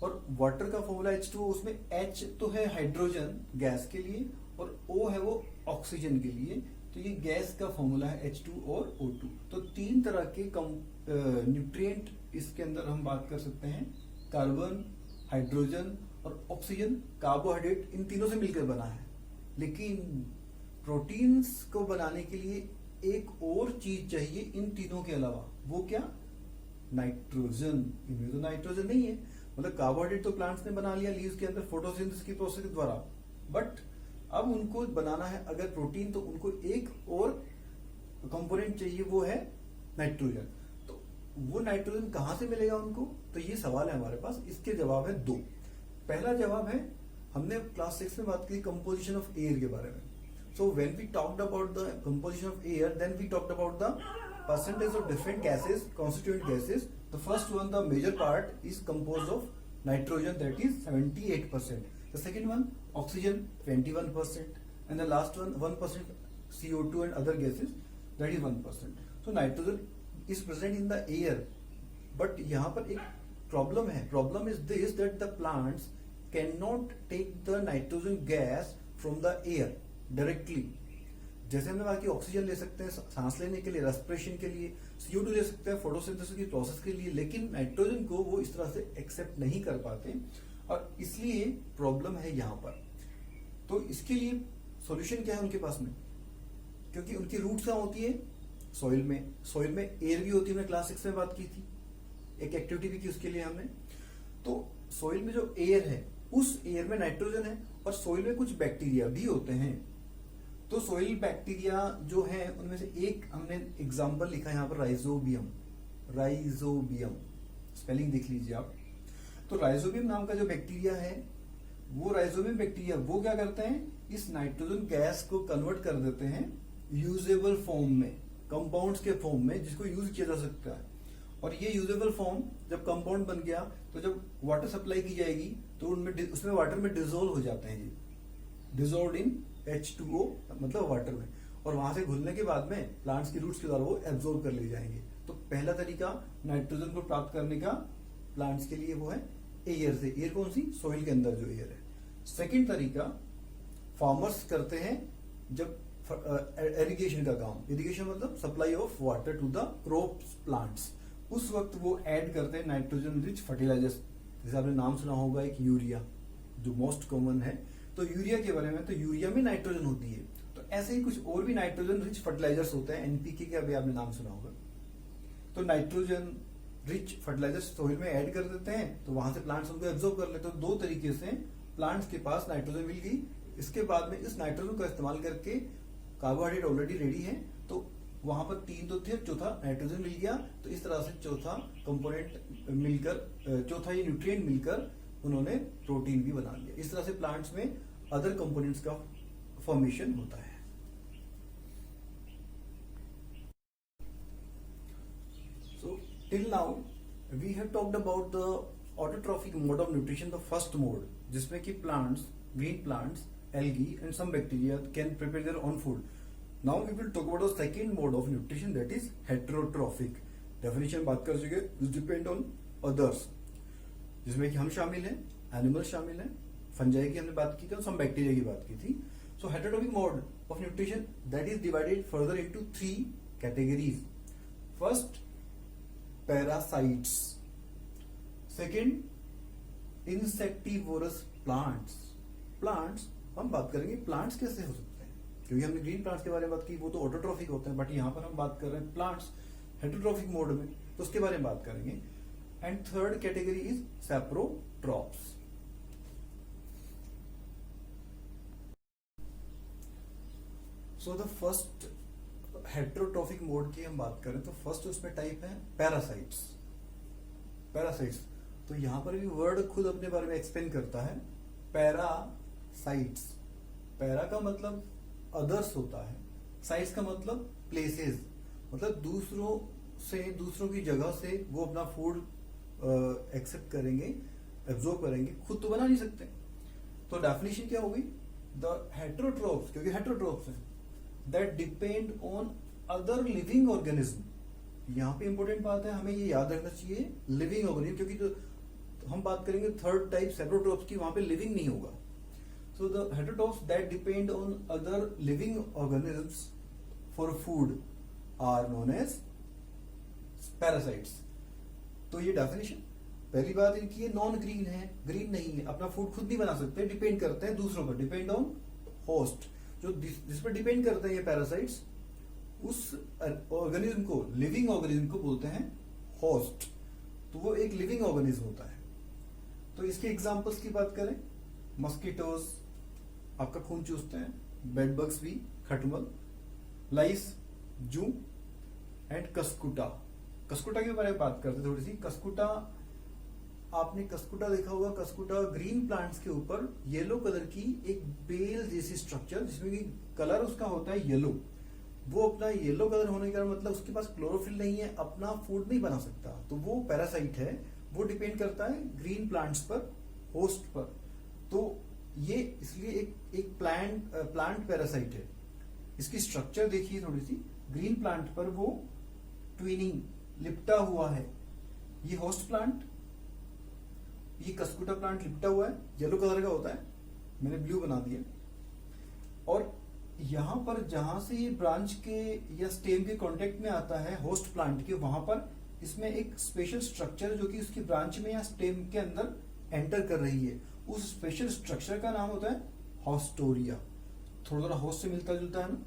और वाटर का फॉर्मूला H2O, उसमें H तो है हाइड्रोजन गैस के लिए, और O है वो ऑक्सीजन के लिए। तो ये गैस का फॉर्मूला है H2 और O2। तो तीन तरह के न्यूट्रिएंट इसके अंदर हम बात कर सकते हैं, कार्बन, हाइड्रोजन और ऑक्सीजन। कार्बोहाइड्रेट इन तीनों से मिलकर बना है। लेकिन प्रोटीन्स को बनाने के लिए एक और चीज चाहिए इन तीनों के अलावा, वो क्या? नाइट्रोजन। इनमें तो नाइट्रोजन नहीं है। मतलब कार्बोहाइड्रेट तो प्लांट्स ने बना लिया लीव्स के अंदर फोटोसिंथेसिस की प्रोसेस के द्वारा, बट अब उनको बनाना है अगर प्रोटीन, तो उनको एक और कंपोनेंट चाहिए, वो है नाइट्रोजन। तो वो नाइट्रोजन कहां से मिलेगा उनको? तो ये सवाल है हमारे पास। इसके जवाब है दो। पहला जवाब है, हमने क्लास 6 में बात की कंपोजिशन ऑफ एयर के बारे में। So when we talked about the composition of air, then we talked about the percentage of different gases, constituent gases. The first one, the major part is composed of nitrogen, that is 78%. The second one, oxygen 21%, and the last one 1% CO2 and other gases, that is 1%. So nitrogen is present in the air, but यहाँ पर एक problem है. Problem is this, that the plants cannot take the nitrogen gas from the air directly. जैसे हमने बात की oxygen ले सकते हैं सांस लेने के लिए, रेस्पिरेशन के लिए, CO2 ले सकते हैं फोटोसिंथेसिस की प्रोसेस के लिए, लेकिन नाइट्रोजन को वो इस तरह से एक्सेप्ट नहीं कर पाते, और इसलिए प्रॉब्लम है यहाँ पर। तो इसके लिए सॉल्यूशन क्या है उनके पास में? क्योंकि उनकी रूट्स कहाँ होती है? सॉइल में। सॉइल में एयर भी होती है, हमने क्लास 6 में बात की थी, एक एक्टिविटी भी की उसके लिए हमने। तो सॉइल में जो एयर है, उस एयर में नाइट्रोजन है, और सॉइल में कुछ बैक्टीरिया भी होते हैं। तो सॉइल बैक्टीरिया जो है, उनमें से एक हमने एग्जांपल लिखा है यहाँ पर, राइजोबियम। राइजोबियम स्पेलिंग देख लीजिए आप। तो राइजोबियम नाम का जो बैक्टीरिया है, वो राइजोबियम बैक्टीरिया वो क्या करते हैं? इस नाइट्रोजन गैस को कन्वर्ट कर देते हैं यूजेबल फॉर्म में, कंपाउंड्स के फॉर्म में, जिसको यूज किया जा सकता है। और ये यूजेबल फॉर्म जब कंपाउंड बन गया, तो जब वाटर सप्लाई की जाएगी, तो उनमें उसमें वाटर में डिजोल्व हो जाते हैं, ये डिजोल्व इन H2O, मतलब वाटर में, और वहां से घुलने के बाद में प्लांट्स की रूट्स के द्वारा वो एब्जॉर्ब कर ले जाएंगे। तो पहला तरीका नाइट्रोजन को प्राप्त करने का प्लांट्स के लिए वो है एयर से। एयर कौन सी? सॉइल के अंदर जो एयर है। सेकंड तरीका फार्मर्स करते हैं जब इरिगेशन का काम, इरिगेशन मतलब supply of water to the crops plants, उस वक्त वो ऐड करते हैं नाइट्रोजन रिच फर्टिलाइजर्स। जैसे आपने नाम सुना होगा एक यूरिया, जो मोस्ट कॉमन है, तो यूरिया के बारे में, तो यूरिया में नाइट्रोजन होती है, तो ऐसे ही कुछ और भी नाइट्रोजन रिच फर्टिलाइजर्स होते हैं, एनपीके का भी आपने नाम सुना होगा। तो नाइट्रोजन रिच फर्टिलाइजर्स सोइल में ऐड कर देते हैं, तो वहां से प्लांट्स उनको एब्जॉर्ब कर लेते हैं। तो दो तरीके से प्लांट्स के पास नाइट्रोजन मिल गई। इसके बाद में इस नाइट्रोजन का इस्तेमाल करके कार्बोहाइड्रेट ऑलरेडी रेडी है, तो वहां पर तीन तो थे, चौथा नाइट्रोजन मिल गया। तो इस तरह से चौथा कंपोनेंट मिलकर, चौथा ये न्यूट्रिएंट मिलकर उन्होंने प्रोटीन भी बना लिया। इस तरह से प्लांट्स में अदर कंपोनेंट्स का फॉर्मेशन होता है। So till now we have talked about the autotrophic mode of nutrition, the first mode, जिसमें कि plants, green plants, algae and some bacteria can prepare their own food. Now we will talk about the second mode of nutrition, that is heterotrophic. Definition बात कर चुके, is depend on others, जिसमें कि हम शामिल हैं, एनिमल शामिल हैं, फंजाई की हमने बात की थी और सम बैक्टीरिया की बात की थी। So heterotrophic mode of nutrition that is divided further into 3 categories. First, parasites. Second, insectivorous plants. Plants हम बात करेंगे प्लांट्स कैसे हो सकते हैं, क्योंकि हमने ग्रीन प्लांट्स के बारे में बात की, वो तो ऑटोट्रॉफिक होते हैं, बट यहां पर हम बात कर रहे हैं प्लांट्स हेटेरोट्रॉफिक मोड में, तो उसके बारे में बात करेंगे। And third category is saprotrophs. So the first heterotrophic mode की हम बात करें तो फर्स्ट उसमें टाइप है पैरासाइट्स। पैरासाइट्स, तो यहां पर भी वर्ड खुद अपने बारे में एक्सप्लेन करता है। पैरासाइट्स, पैरा का मतलब अदर्स होता है, साइट्स का मतलब प्लेसेस, मतलब दूसरों से, दूसरों की जगह से वो अपना फूड एक्सेप्ट करेंगे, एब्जॉर्ब करेंगे, खुद तो बना नहीं सकते। तो डेफिनेशन क्या होगी, द हेटेरोट्रोप्स, क्योंकि हेटेरोट्रोप्स है, that depend on other living organism. यहाँ पे इंपॉर्टेंट बात है, हमें ये याद रखना चाहिए, लिविंग ऑर्गेनिज्म, क्योंकि तो हम बात करेंगे थर्ड टाइप सैप्रोट्रोप्स की, वहां पे लिविंग नहीं होगा। So the heterotrophs that depend on other living organisms for food are known as parasites. तो ये डेफिनेशन, पहली बात इनकी, नॉन ग्रीन है, ग्रीन नहीं है, अपना फूड खुद नहीं बना सकते, डिपेंड करते हैं दूसरों पर, डिपेंड ऑन होस्ट, जो जिस पर डिपेंड करते हैं ये पैरासाइट्स, उस ऑर्गेनिज्म को, लिविंग ऑर्गेनिज्म को बोलते हैं होस्ट। तो वो एक लिविंग ऑर्गेनिज्म होता है। तो इसके एग्जांपल्स की बात करें, मस्कीटोज आपका खून चूसते हैं, बेड बग्स भी, खटमल, लाइस, जू एंड कस्कुटा। कस्कुटा के बारे में बात करते थोड़ी सी। कस्कुटा, आपने कस्कुटा देखा होगा, कस्कुटा ग्रीन प्लांट्स के ऊपर येलो कलर की एक बेल जैसी स्ट्रक्चर, जिसमें कि कलर उसका होता है येलो। वो अपना येलो कलर होने का मतलब उसके पास क्लोरोफिल नहीं है, अपना फूड नहीं बना सकता, तो वो पैरासाइट है। वो डिपेंड करता है ग्रीन प्लांट्स पर, होस्ट पर। तो ये इसलिए एक प्लांट पैरासाइट है। इसकी स्ट्रक्चर देखिए थोड़ी सी, ग्रीन प्लांट पर वो ट्विनिंग लिपटा हुआ है। ये होस्ट प्लांट, ये कस्कुटा प्लांट लिपटा हुआ है, येलो कलर का होता है, मैंने ब्लू बना दिया। और यहां पर जहां से ये ब्रांच के या स्टेम के कांटेक्ट में आता है होस्ट प्लांट के, वहां पर इसमें एक स्पेशल स्ट्रक्चर जो कि उसकी ब्रांच में या स्टेम के अंदर एंटर कर रही है, उस स्पेशल स्ट्रक्चर का नाम होता है हॉस्टोरिया। थोड़ा थोड़ा होस्ट से मिलता जुलता है ना,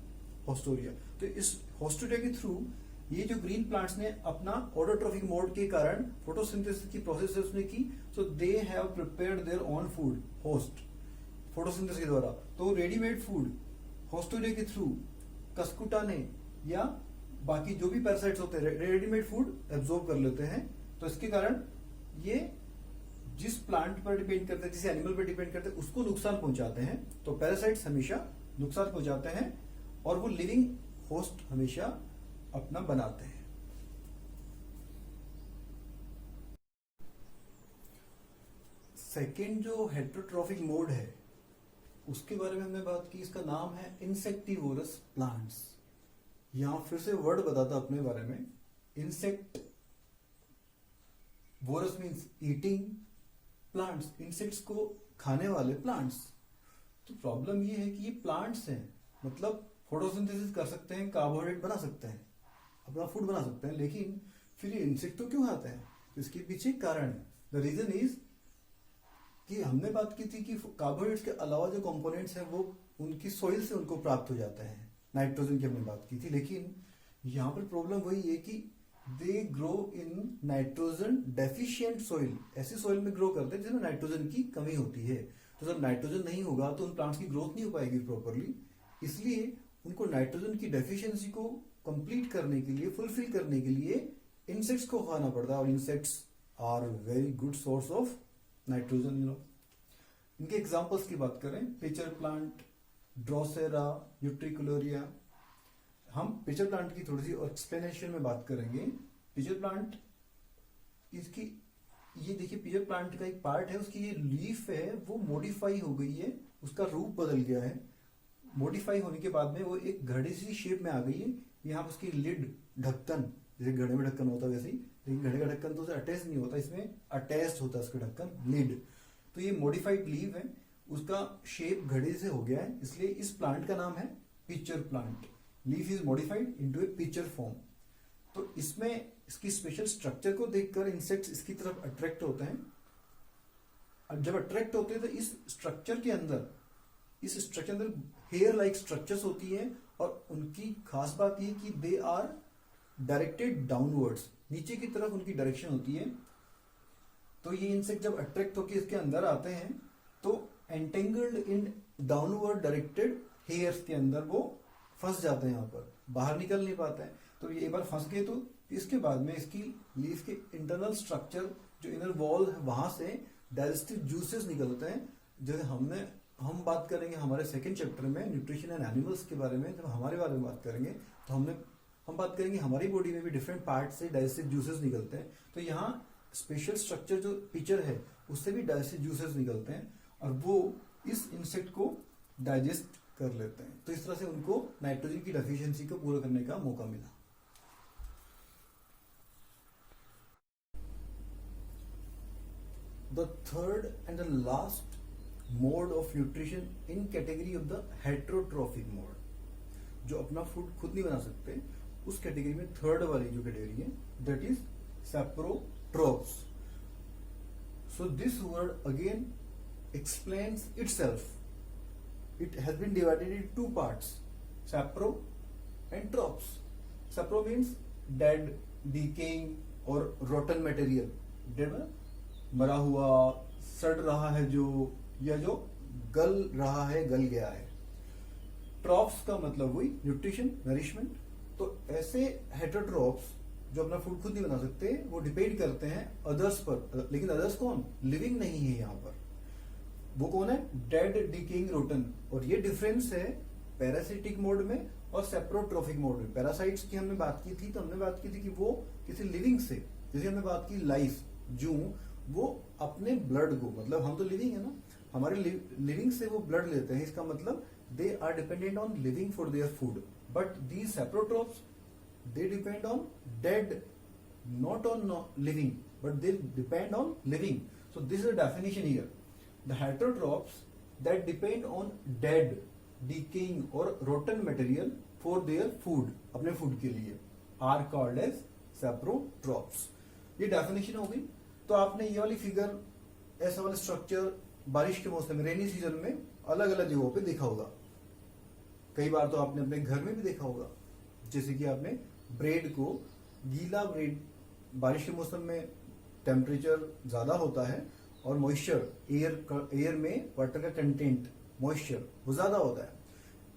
हॉस्टोरिया। तो इस हॉस्टोरिया के थ्रू ये जो ग्रीन प्लांट्स ने अपना ऑटोट्रॉफिक मोड के कारण फोटोसिंथेसिस की प्रोसेस उसने की, so they have prepared their own food, host, photosynthesis के द्वारा। तो रेडीमेड फूड हॉस्टोरिया के थ्रू कस्कुटा ने या बाकी जो भी पैरासाइट्स होते हैं रेडीमेड फूड एब्जॉर्ब कर लेते हैं। तो इसके कारण ये जिस प्लांट पर डिपेंड करते हैं, जिस एनिमल पर डिपेंड करते हैं, उसको नुकसान पहुंचाते हैं। तो पैरासाइट्स हमेशा नुकसान पहुंचाते हैं और वो लिविंग होस्ट हमेशा अपना बनाते हैं। सेकेंड जो हेटेरोट्रॉफिक मोड है उसके बारे में हमने बात की, इसका नाम है इंसेक्टिवोरस प्लांट्स। यहां फिर से वर्ड बताता अपने बारे में, insect, vores means eating, plants insects को खाने वाले प्लांट्स। तो प्रॉब्लम ये है कि ये प्लांट्स हैं, मतलब फोटोसिंथेसिस कर सकते हैं, कार्बोहाइड्रेट बना सकते हैं, अपना फूड बना सकते हैं, लेकिन फिर ये इंसेक्ट तो क्यों आते हैं? तो इसके पीछे कारण है। द रीजन इज कि हमने बात की थी कि कार्बोहाइड्रेट्स के अलावा जो कंपोनेंट्स हैं वो उनकी सॉइल से उनको प्राप्त हो जाते हैं, नाइट्रोजन की हमने बात की थी, लेकिन यहाँ पर प्रॉब्लम वही है कि they grow in nitrogen deficient soil, ऐसी सॉइल में ग्रो करते हैं जिसमें नाइट्रोजन की कमी होती है। तो जब नाइट्रोजन नहीं होगा तो उन प्लांट्स की ग्रोथ नहीं हो पाएगी प्रॉपरली, इसलिए उनको नाइट्रोजन की डेफिशिएंसी को कंप्लीट करने के लिए, फुलफिल करने के लिए इंसेक्ट्स को खाना पड़ता है, और insects are very good source of nitrogen, इनके एग्जांपल्स की बात करें, पिचर प्लांट, ड्रोसेरा, यूट्रिकुलोरिया। हम पिचर प्लांट की थोड़ी सी एक्सप्लेनेशन में बात करेंगे। पिचर प्लांट, इसकी ये देखिए, पिचर प्लांट का एक पार्ट है, उसकी ये लीफ है वो मॉडिफाई हो गई है, उसका रूप बदल गया है। मॉडिफाई होने के बाद में वो एक घड़े सी शेप में आ गई है। यहाँ पर उसकी लिड, ढक्कन, जैसे घड़े में ढक्कन होता है वैसे ही, लेकिन घड़े का ढक्कन तो उसे अटैच नहीं होता, इसमें अटैच होता है उसका ढक्कन, लिड। तो ये मॉडिफाइड लीव है, उसका शेप घड़े से हो गया है, इसलिए इस प्लांट का नाम है pitcher plant. Leaf is modified into a pitcher form. तो इसमें इसकी स्पेशल स्ट्रक्चर को देखकर इंसेक्ट्स इसकी तरफ अट्रैक्ट होते हैं। अब जब अट्रैक्ट होते हैं तो इस स्ट्रक्चर के अंदर हेयर लाइक स्ट्रक्चर्स होती है, और उनकी खास बात ये कि दे आर डायरेक्टेड डाउनवर्ड्स, नीचे की तरफ उनकी डायरेक्शन होती है। तो ये इंसेक्ट जब अट्रैक्ट होकर इसके अंदर आते हैं तो entangled in downward directed hairs के अंदर वो फंस जाते हैं, यहाँ पर बाहर निकल नहीं पाते हैं। तो ये एक बार फंस गए तो इसके बाद में इसकी लीफ के इंटरनल स्ट्रक्चर, जो इनर वॉल है, वहां से डाइजेस्टिव जूसेस निकलते हैं। जैसे हम बात करेंगे हमारे सेकंड चैप्टर में न्यूट्रिशन एंड एनिमल्स के बारे में, जब हमारे बारे में बात करेंगे तो हम बात करेंगे हमारी बॉडी में भी डिफरेंट पार्ट से डाइजेस्टिव जूसेस निकलते हैं। तो यहाँ स्पेशल स्ट्रक्चर जो पिचर है उससे भी डाइजेस्टिव जूसेस निकलते हैं, और वो इस इंसेक्ट को डाइजेस्ट कर लेते हैं। तो इस तरह से उनको नाइट्रोजन की डेफिशिएंसी को पूरा करने का मौका मिला। The third and the last mode of nutrition in category of the heterotrophic mode, जो अपना फूड खुद नहीं बना सकते, उस कैटेगरी में थर्ड वाली जो कैटेगरी है, that is saprotrophs. So this word again explains itself. It has been divided in two parts, sapro and trophs. Sapro means dead, decaying or rotten material. Dead मरा हुआ, सड़ रहा है जो, या जो गल रहा है, गल गया है। ट्रॉप्स का मतलब वही न्यूट्रिशन, नरिशमेंट। तो ऐसे हेटरोट्रॉप्स जो अपना फूड खुद नहीं बना सकते, वो डिपेंड करते हैं अदर्स पर, लेकिन अदर्स कौन? लिविंग नहीं है यहाँ पर। वो कौन है? Dead, decaying, rotten. और ये डिफरेंस है पैरासिटिक मोड में और सेप्रोट्रोफिक मोड में। पैरासाइट्स की हमने बात की थी, तो हमने बात की थी कि वो किसी लिविंग से, जैसे हमने बात की लाइफ, जूं, वो अपने ब्लड को, मतलब हम तो लिविंग है ना, हमारे लिविंग से वो ब्लड लेते हैं, इसका मतलब they are dependent on living for their food. But these saprotrophs, they depend on dead, not on living, but they depend on living. So this is a definition here. The heterotrophs that depend on dead, decaying or rotten material for their food, अपने food के लिए, are called as saprotrophs. ये definition हो गई। तो आपने ये वाली फिगर, ऐसा वाला स्ट्रक्चर बारिश के मौसम में, रेनी सीजन में अलग अलग जगहों पे देखा होगा। कई बार तो आपने अपने घर में भी देखा होगा, जैसे कि आपने ब्रेड को, गीला ब्रेड, बारिश के मौसम में टेम्परेचर ज्यादा होता है और मॉइस्चर, एयर में वाटर का कंटेंट, मॉइस्चर वो ज्यादा होता है।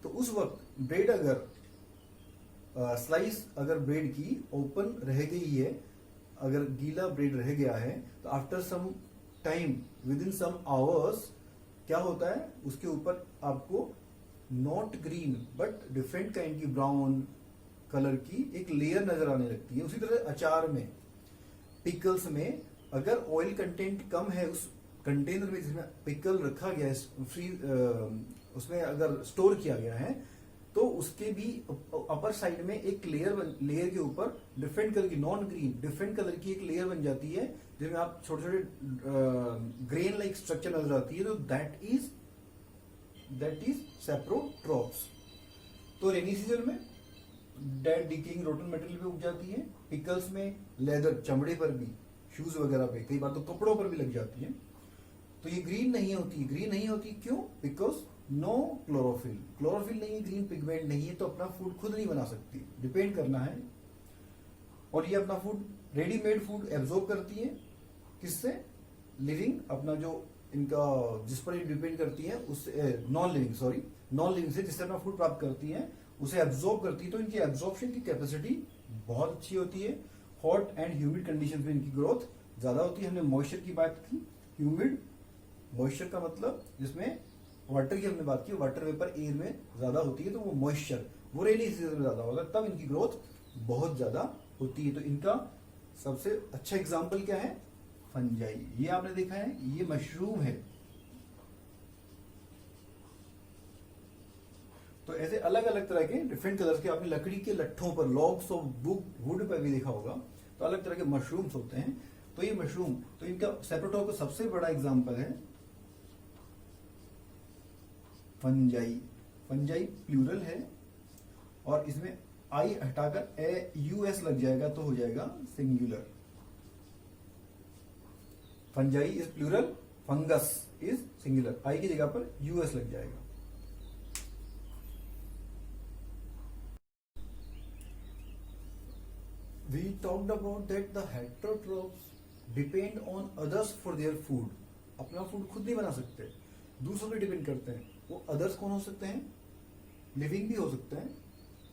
तो उस वक्त ब्रेड अगर स्लाइस अगर ब्रेड की ओपन रह गई है, अगर गीला ब्रेड रह गया है, तो after some time, within some hours, क्या होता है, उसके ऊपर आपको not green but different kind की ब्राउन कलर की एक लेयर नजर आने लगती है। उसी तरह अचार में, पिकल्स में, अगर ऑयल कंटेंट कम है उस कंटेनर में जिसमें पिकल रखा गया है, उसमें अगर स्टोर किया गया है, तो उसके भी अपर साइड में एक लेयर के ऊपर डिफरेंट कलर की, नॉन ग्रीन, डिफरेंट कलर की एक लेयर बन जाती है, जिसमें आप छोटे छोटे ग्रेन लाइक स्ट्रक्चर नजर आती है। तो that is that is saprotrophs. तो रेनी सीजन में डेड डिकेइंग रोटन मटेरियल पे उग जाती है, पिकल्स में लेदर चमड़े पर भी, शूज वगैरह पे, कई बार तो कपड़ों पर भी लग जाती है। तो ये ग्रीन नहीं होती। ग्रीन नहीं होती क्यों? बिकॉज नो क्लोरोफिल, क्लोरोफिल नहीं है, ग्रीन पिगमेंट नहीं है, तो अपना फूड खुद नहीं बना सकती, डिपेंड करना है। और ये अपना फूड, रेडीमेड फूड एब्जॉर्ब करती है किससे? लिविंग, अपना जो इनका जिस पर ये डिपेंड करती है उससे, नॉन लिविंग से जिससे अपना फूड प्राप्त करती है उसे एब्जॉर्ब करती है। तो इनकी एब्जॉर्प्शन की कैपेसिटी बहुत अच्छी होती है। हॉट एंड ह्यूमिड कंडीशन में इनकी ग्रोथ ज्यादा होती है। हमने मॉइस्चर की बात की, ह्यूमिड मॉइस्चर का मतलब जिसमें वाटर की हमने बात की, वाटर वेपर एयर में ज्यादा होती है, तो वो मॉइस्चर वो रेनी सीजन में ज्यादा होगा, तब इनकी ग्रोथ बहुत ज्यादा होती है। तो इनका सबसे अच्छा एग्जाम्पल क्या है? फंजाई। ये आपने देखा है, ये मशरूम है। तो ऐसे अलग अलग तरह के डिफरेंट कलर्स के आपने लकड़ी के लट्ठों पर, लॉग्स ऑफ वुड पर भी देखा होगा, तो अलग तरह के मशरूम्स होते हैं। तो ये मशरूम, तो इनका सेप्रोट्रॉप का सबसे बड़ा एग्जांपल है फंजाई। फंजाई प्लूरल है और इसमें आई हटाकर यूएस लग जाएगा तो हो जाएगा singular. Fungi is plural, fungus is singular, I की जगह पर यूएस लग जाएगा। We talked about that the heterotrophs depend on others for their food. अपना फूड खुद नहीं बना सकते, दूसरों पे डिपेंड करते हैं। वो अदर्स कौन हो सकते हैं? लिविंग भी हो सकते हैं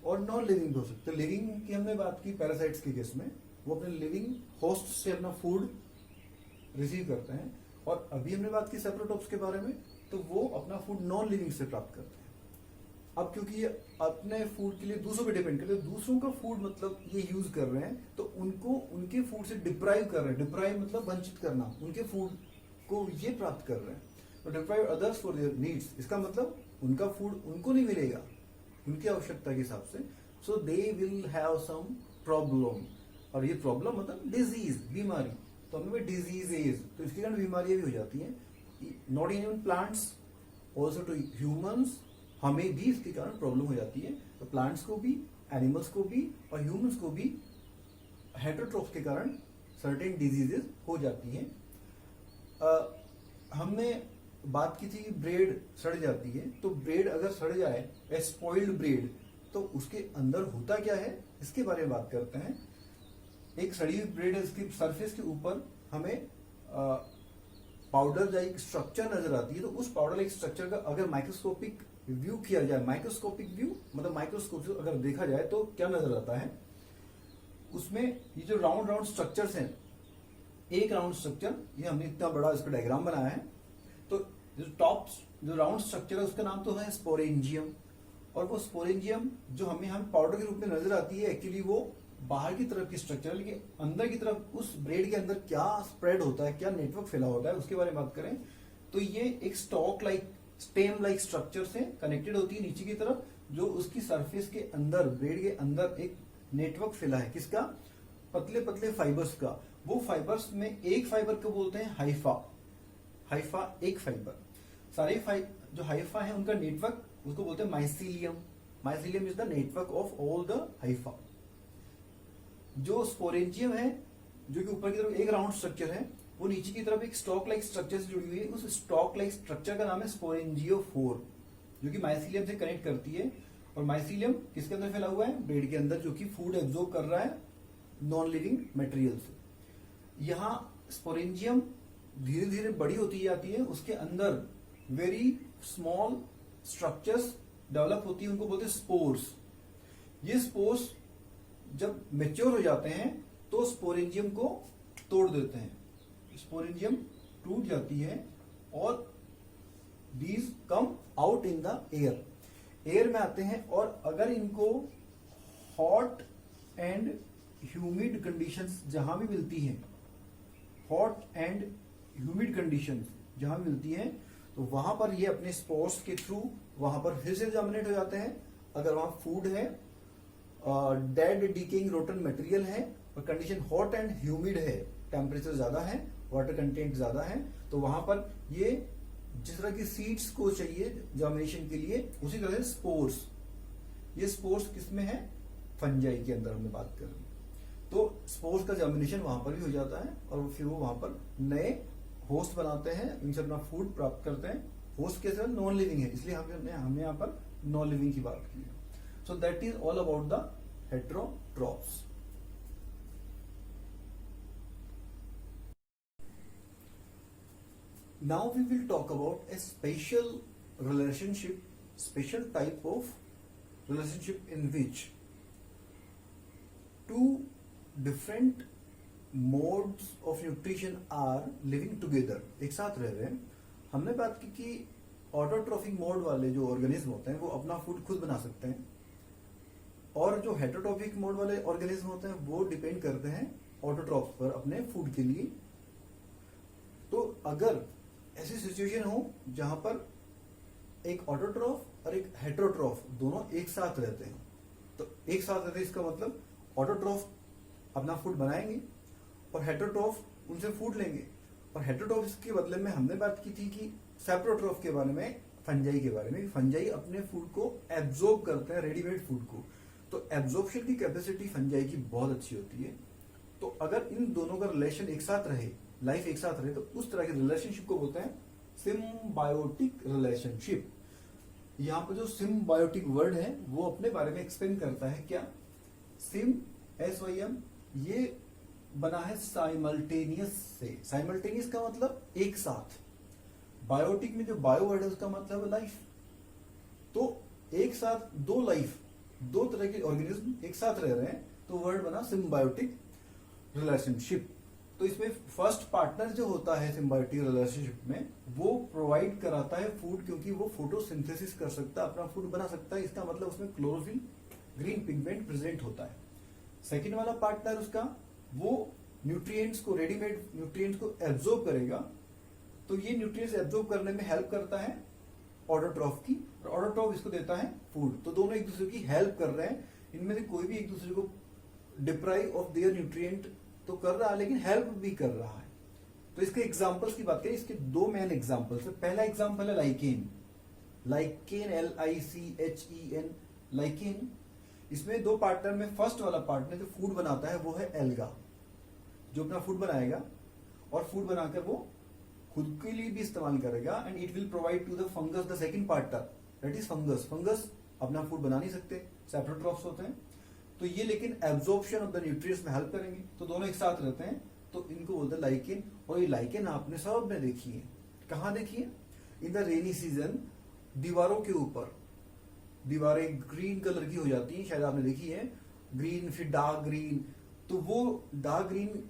और नॉन लिविंग भी हो सकते हैं। लिविंग की हमने बात की पैरासाइट्स के केस में, वो अपने लिविंग होस्ट से अपना फूड रिसीव करते हैं। और अभी हमने बात की सेप्रोट्रॉप्स के बारे में, तो वो अपना फूड नॉन लिविंग से प्राप्त करते हैं। अब क्योंकि ये अपने फूड के लिए दूसरों पे डिपेंड करते हैं, दूसरों का फूड मतलब ये यूज कर रहे हैं, तो उनको उनके फूड से डिप्राइव कर रहे हैं। डिप्राइव मतलब वंचित करना, उनके फूड को ये प्राप्त कर रहे हैं। तो deprive others for their needs, इसका मतलब उनका फूड उनको नहीं मिलेगा उनकी आवश्यकता के हिसाब से। So they will have some problem, और ये प्रॉब्लम मतलब डिजीज, बीमारी। तो हमें डिजीजेज, तो इसके कारण बीमारियां भी हो जाती हैं, not even plants, also to humans, हमें भी इसके कारण प्रॉब्लम हो जाती है। तो प्लांट्स को भी, एनिमल्स को भी और ह्यूमंस को भी हेटेरोट्रॉप्स के कारण सर्टेन डिजीजेस हो जाती हैं। हमने बात की थी ब्रेड सड़ जाती है, तो ब्रेड अगर सड़ जाए, स्पॉइल्ड ब्रेड, तो उसके अंदर होता क्या है इसके बारे में बात करते हैं। एक सड़ी हुई ब्रेड है, इसकी सरफेस के ऊपर हमें पाउडर लाइक स्ट्रक्चर नजर आती है। तो उस पाउडर लाइक स्ट्रक्चर का अगर माइक्रोस्कोपिक व्यू किया जाए, माइक्रोस्कोपिक व्यू मतलब माइक्रोस्कोप से अगर देखा जाए तो क्या नजर आता है? उसमें ये जो राउंड राउंड स्ट्रक्चर्स हैं, एक राउंड स्ट्रक्चर, ये हमने इतना बड़ा इसका डायग्राम बनाया है। तो जो टॉप जो राउंड स्ट्रक्चर है उसका नाम तो है स्पोरेंजियम, और वो स्पोरेंजियम जो हम पाउडर के रूप में नजर आती है, एक्चुअली वो बाहर की तरफ की स्ट्रक्चर है, लेकिन अंदर की तरफ उस ब्रेड के अंदर क्या स्प्रेड होता है, क्या नेटवर्क फैला होता है, उसके बारे में बात करें तो ये एक stock like, stem like structure से कनेक्टेड होती है नीचे की तरफ, जो उसकी सरफेस के अंदर, ब्रेड के अंदर एक नेटवर्क फैला है। किसका? पतले पतले फाइबर्स का। वो फाइबर्स में एक फाइबर को बोलते हैं हाइफा। हाइफा एक फाइबर, सारे जो हाइफा है उनका नेटवर्क, उसको बोलते हैं mycelium. Mycelium is the network of all the Haifa. जो स्पोरेंजियम है, जो कि ऊपर की तरफ एक राउंड स्ट्रक्चर है, वो नीचे की तरफ एक स्टॉक लाइक स्ट्रक्चर से जुड़ी हुई है। उस स्टॉक लाइक स्ट्रक्चर का नाम है स्पोरेंजियोफोर, जो कि माइसीलियम से कनेक्ट करती है। और माइसीलियम किसके अंदर फैला हुआ है? ब्रेड के अंदर, जो कि फूड एब्जॉर्ब कर रहा है नॉन लिविंग मटेरियल से। यहाँ स्पोरेंजियम धीरे धीरे बड़ी होती जाती है, उसके अंदर वेरी स्मॉल स्ट्रक्चर्स डेवलप होती है, उनको बोलते हैं स्पोर्स। ये स्पोर्स जब मेच्योर हो जाते हैं तो स्पोरेंजियम को तोड़ देते हैं, स्पोरेंजियम टूट जाती है और these come out in the air, air में आते हैं। और अगर इनको हॉट एंड ह्यूमिड कंडीशंस जहां भी मिलती हैं, हॉट एंड ह्यूमिड कंडीशंस जहां मिलती हैं, तो वहां पर ये अपने स्पोर्स के थ्रू वहां पर फिर से जर्मिनेट हो जाते हैं। अगर वहां फूड है, डेड डिकेइंग रोटन मटेरियल है और कंडीशन हॉट एंड ह्यूमिड है, टेम्परेचर ज्यादा है, वाटर कंटेंट ज्यादा है, तो वहां पर ये जिस तरह की सीड्स को चाहिए जर्मिनेशन के लिए, उसी तरह से स्पोर्स, ये स्पोर्स किसमें है, फंजाई के अंदर हमने बात कर रही। तो स्पोर्स का जर्मिनेशन वहां पर भी हो जाता है और फिर वो वहां पर नए होस्ट बनाते हैं, इनसे अपना फूड प्राप्त करते हैं। होस्ट के साथ नॉन लिविंग है, इसलिए हमने यहाँ पर नॉन लिविंग की बात की है। सो that is all about the heterotrophs. Now we will talk about a special relationship, special type of relationship in which two different modes of nutrition are living together, एक साथ रह रहे हैं। हमने बात की कि ऑटोट्रॉफिक मोड वाले जो ऑर्गेनिज्म होते हैं वो अपना फूड खुद बना सकते हैं, और जो हेटेरोट्रॉफिक मोड वाले ऑर्गेनिज्म होते हैं वो डिपेंड करते हैं ऑटोट्रॉफ्स पर अपने फूड के लिए। तो अगर ऐसी सिचुएशन हो जहां पर एक ऑटोट्रॉफ और एक हेटेरोट्रॉफ दोनों एक साथ रहते हैं, तो एक साथ रहते हैं इसका मतलब ऑटोट्रॉफ अपना फूड बनाएंगे और हेटेरोट्रॉफ उनसे फूड लेंगे। और हेटेरोट्रॉफ के बदले में हमने बात की थी कि सेप्रोट्रॉफ के बारे में, फंजाई के बारे में। फंजाई अपने फूड को एब्जॉर्ब करते हैं, रेडीमेड फूड को। तो एब्जॉर्प्शन की कैपेसिटी फंजाई की बहुत अच्छी होती है। तो अगर इन दोनों का रिलेशन एक साथ रहे, लाइफ एक साथ रहे, तो उस तरह के रिलेशनशिप को बोलते हैं सिम्बायोटिक रिलेशनशिप। यहाँ पर जो सिम्बायोटिक वर्ड है वो अपने बारे में एक्सप्लेन करता है। क्या सिम, SYM, ये बना है साइमल्टेनियस से। साइमल्टेनियस का मतलब एक साथ। बायोटिक में जो बायो वर्ड है उसका मतलब है लाइफ। तो एक साथ दो लाइफ, दो तरह के ऑर्गेनिज्म एक साथ रह रहे हैं, तो वर्ड बना सिम्बायोटिक रिलेशनशिप। तो इसमें फर्स्ट पार्टनर जो होता है सिम्बायोटिक रिलेशनशिप में, वो प्रोवाइड कराता है फूड, क्योंकि वो फोटोसिंथेसिस कर सकता है, अपना फूड बना सकता है। इसका मतलब उसमें क्लोरोफिल, ग्रीन पिगमेंट प्रेजेंट होता है। सेकेंड वाला पार्टनर उसका, वो न्यूट्रिएंट्स को, रेडीमेड न्यूट्रिएंट्स को एब्जॉर्ब करेगा। तो ये न्यूट्रिएंट्स एब्जॉर्ब करने में हेल्प करता है ऑटोट्रॉफ की, और ऑटोट्रॉफ इसको देता है फूड। तो दोनों एक दूसरे की हेल्प कर रहे हैं। इनमें से कोई भी एक दूसरे को डिप्राइव ऑफ देयर न्यूट्रिएंट तो कर रहा है, लेकिन हेल्प भी कर रहा है। तो इसके एग्जांपल्स की बात करें, इसके दो मेन एग्जांपल्स है। पहला एग्जांपल है लाइकेन। Lichen, LICHEN, lichen. इसमें दो पार्टनर में फर्स्ट वाला पार्टनर जो फूड बनाता है वो है एल्गा, जो अपना फूड बनाएगा और फूड बनाकर वो खुद के लिए भी इस्तेमाल करेगा। And it will provide to the fungus the second partner, that is fungus. Fungus अपना फूड बना नहीं सकते, सेप्रोट्रॉफ्स होते हैं। तो ये लेकिन एब्जॉर्प्शन ऑफ द न्यूट्रिएंट्स में हेल्प करेंगे। तो दोनों एक साथ रहते हैं, तो इनको बोलते हैं लाइकेन। और ये लाइकेन आपने सब ने देखी है। कहाँ देखी है? इन द रेनी सीजन दीवारों के ऊपर, दीवारें ग्रीन कलर की हो जाती हैं, शायद आपने देखी है। ग्रीन, फिर डार्क ग्रीन। तो वो डार्क ग्रीन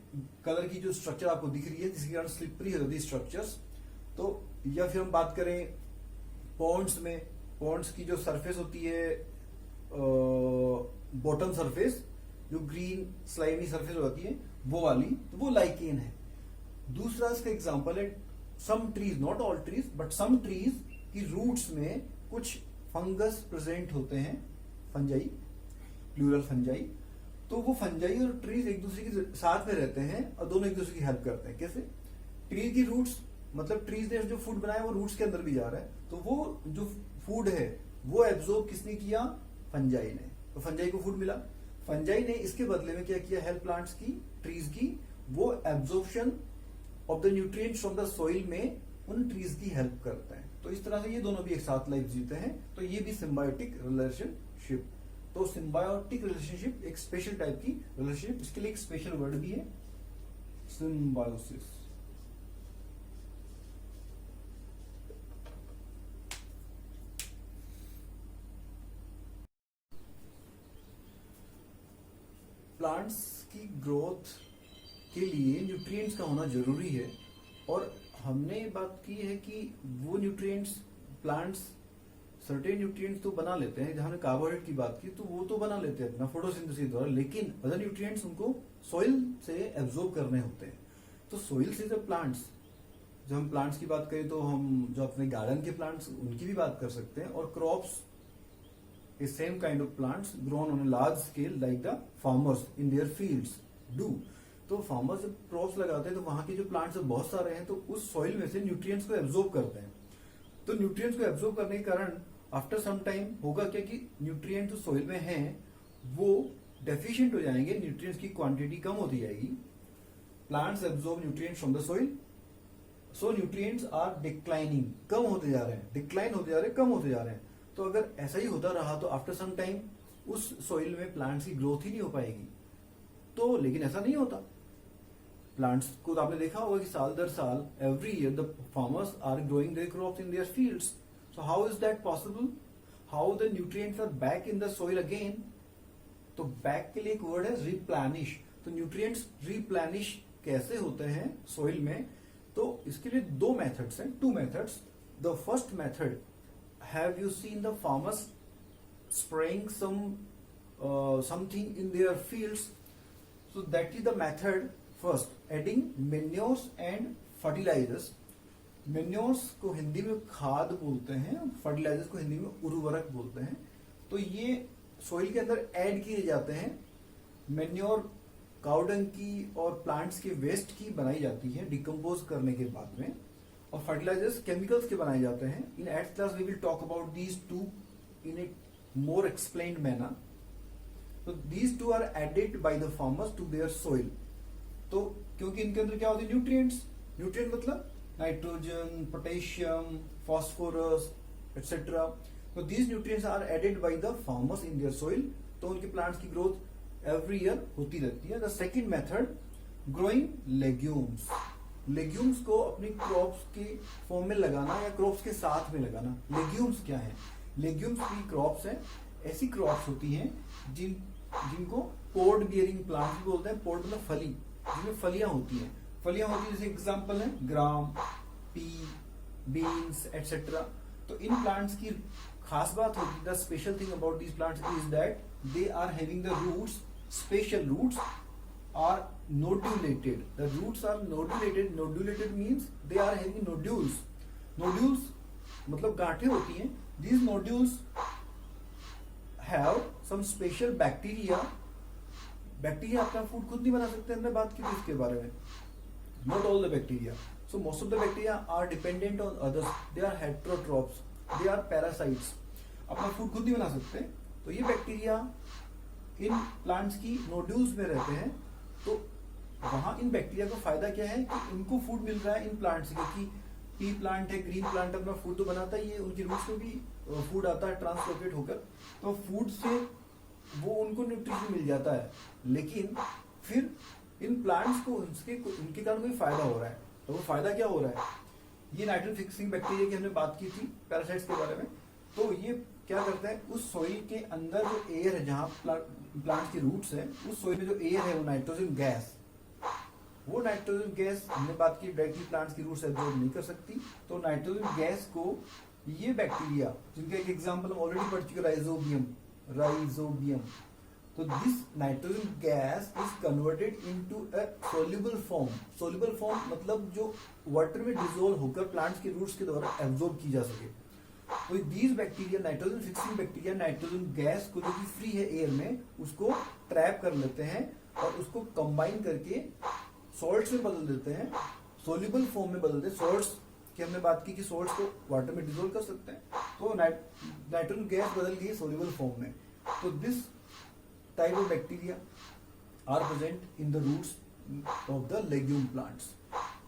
कलर की जो स्ट्रक्चर आपको दिख रही है, जिसके कारण स्लिपरी हो जाती है स्ट्रक्चर्स। तो या फिर हम बात करें पॉन्ड्स में, पॉन्ड्स की जो सरफेस होती है, बॉटम सरफेस जो ग्रीन स्लाइमी सरफेस होती है वो वाली, तो वो लाइकेन है। दूसरा इसका एग्जांपल है some trees, not all trees but some trees की रूट्स में कुछ फंगस प्रेजेंट होते हैं, फंजाई, प्लूरल फंजाई। तो वो फंजाई और ट्रीज एक दूसरे के साथ में रहते हैं और दोनों एक दूसरे की हेल्प करते हैं। कैसे? ट्री की रूट्स, मतलब ट्रीज ने जो फूड बनाया वो रूट्स के अंदर भी जा रहा है, तो वो जो फूड है वो एब्जॉर्ब किसने किया? फंजाई ने। तो फंजाई को फूड मिला। फंजाई ने इसके बदले में क्या किया? हेल्प प्लांट्स की, ट्रीज की, वो absorption of the nutrients from the soil में उन ट्रीज की हेल्प करते हैं। तो इस तरह से ये दोनों भी एक साथ लाइफ जीते हैं। तो ये भी सिम्बायोटिक रिलेशनशिप। तो सिम्बायोटिक रिलेशनशिप एक स्पेशल टाइप की रिलेशनशिप, इसके लिए एक स्पेशल वर्ड भी है, सिम्बायोसिस। प्लांट्स की ग्रोथ के लिए न्यूट्रिएंट्स का होना जरूरी है। और हमने बात की है कि वो न्यूट्रिएंट्स, प्लांट्स सर्टेन न्यूट्रिएंट्स तो बना लेते हैं। जहां हमने कार्बोहाइड्रेट की बात की तो वो तो बना लेते हैं अपना फोटोसिंथेसिस द्वारा, लेकिन अदर न्यूट्रिएंट्स उनको सॉइल से एब्जॉर्ब करने होते हैं। तो सॉइल से जब प्लांट्स, जब हम प्लांट्स की बात करें तो हम जो अपने गार्डन के प्लांट्स उनकी भी बात कर सकते हैं, और crops the same kind of plants grown on a large scale like the farmers in their fields do। तो फार्मर्स जब क्रॉप्स लगाते हैं तो वहां के जो प्लांट्स बहुत सारे हैं, तो उस सॉइल में से न्यूट्रिएंट्स को एब्जॉर्ब करते हैं। तो न्यूट्रिएंट्स को एब्जॉर्ब करने के कारण आफ्टर सम टाइम होगा क्या कि न्यूट्रिएंट जो सोइल में हैं वो डेफिशिएंट हो जाएंगे, न्यूट्रिएंट्स की क्वांटिटी कम होती जाएगी. Plants absorb nutrients from the soil, so nutrients are declining, कम होते जा रहे हैं, डिक्लाइन होते जा रहे हैं, कम होते जा रहे हैं. तो अगर ऐसा ही होता रहा तो आफ्टर सम टाइम उस सोइल में प्लांट्स की ग्रोथ ही नहीं हो पाएगी. तो लेकिन ऐसा नहीं होता. प्लांट्स को तो आपने देखा होगा कि साल दर साल every year the farmers are growing their crops in their fields. So how is that possible? How the nutrients are back in the soil again? तो बैक के लिए एक वर्ड है रिप्लेनिश. तो न्यूट्रिएंट्स रिप्लेनिश कैसे होते हैं सोइल में? तो इसके लिए दो मेथड्स हैं, two methods. The first method, have you seen the farmers spraying something in their fields? So that is the method. First, adding manures and fertilizers. Manures को हिंदी में खाद बोलते हैं, fertilizers को हिंदी में उर्वरक बोलते हैं. तो ये सोइल के अंदर ऐड किए जाते हैं. मैन्योर काउडंग की और प्लांट्स के वेस्ट की बनाई जाती है डिकम्पोज करने के बाद में, और फर्टिलाइजर्स केमिकल्स के बनाए जाते हैं. In eight class we will talk about these two in a more explained manner. So these two are added by the farmers to their soil. तो क्योंकि इनके अंदर क्या होती है? न्यूट्रिएंट्स. न्यूट्रिएंट मतलब नाइट्रोजन, पोटेशियम, फास्फोरस एटसेट्रा. तो these nutrients are added by the farmers in their soil. तो उनके प्लांट्स की ग्रोथ एवरी ईयर होती रहती है. The second method, growing legumes. Legumes को अपनी क्रॉप्स के फॉर्म में लगाना या क्रॉप्स के साथ में लगाना. लेग्यूम्स क्या है? लेग्यूम्स की क्रॉप्स हैं, ऐसी क्रॉप्स होती हैं जिनको पोड बियरिंग प्लांट्स भी बोलते हैं. पोड मतलब फली, जिनमें फलियां होती हैं. फलियां होती हैं, जैसे एग्जांपल है ग्राम, पी, बीन्स एटसेट्रा. तो इन प्लांट्स की खास बात होती है, the special thing about these plants is that they are having the roots, special roots are nodulated. The roots are nodulated. Nodulated means they are having nodules. Nodules मतलब गांठें होती हैं. These nodules have some special bacteria. Bacteria अपना food खुद नहीं बना सकते. हमने बात की थी इसके बारे में. Not all the bacteria. So most of the bacteria are dependent on others. They are heterotrophs. They are parasites. अपना फूड खुद नहीं बना सकते. तो ये बैक्टीरिया इन प्लांट्स की नोड्यूल्स में रहते हैं. तो वहां इन बैक्टीरिया को फायदा क्या है कि इनको फूड मिल रहा है इन प्लांट से. क्योंकि पी प्लांट है, ग्रीन प्लांट अपना फूड तो बनाता ही है, उनकी रूट्स में भी फूड आता है ट्रांसलोकेट होकर. तो फूड से वो उनको न्यूट्रिशन मिल जाता है. लेकिन फिर इन प्लांट्स को उनके कारण कोई फायदा हो रहा है. तो वो फायदा क्या हो रहा है? ये नाइट्रोजन फिक्सिंग बैक्टीरिया की हमने बात की थी पैरासाइट्स के बारे में. तो ये क्या करता है, उस सोइल के अंदर जो एयर है, जहां प्लांट्स की रूट्स है, उस सोइल में जो एयर है वो नाइट्रोजन गैस, वो नाइट्रोजन गैस हमने बात की डायरेक्टली प्लांट्स की रूट्स एब्जॉर्ब नहीं कर सकती. तो नाइट्रोजन गैस को ये बैक्टीरिया, जिनका एक एग्जांपल हम ऑलरेडी पढ़ चुके, राइजोबियम. तो this nitrogen gas is converted into a soluble form. Soluble form मतलब जो वाटर में डिसॉल्व होकर प्लांट्स के रूट्स के द्वारा एब्जॉर्ब की जा सके. तो these bacteria, nitrogen fixing bacteria, nitrogen gas को जो कि फ्री है एयर में, उसको ट्रैप कर लेते हैं और उसको कंबाइन करके सॉल्ट्स में बदल देते हैं, सोल्यूबल फॉर्म में बदल देते हैं. सॉल्ट्स की हमने बात की कि सॉल्ट्स को वाटर में डिसॉल्व कर सकते हैं. तो नाइट्रोजन गैस बदल गई सोल्यूबल फॉर्म में. तो this type of bacteria are present in the roots of the legume plants.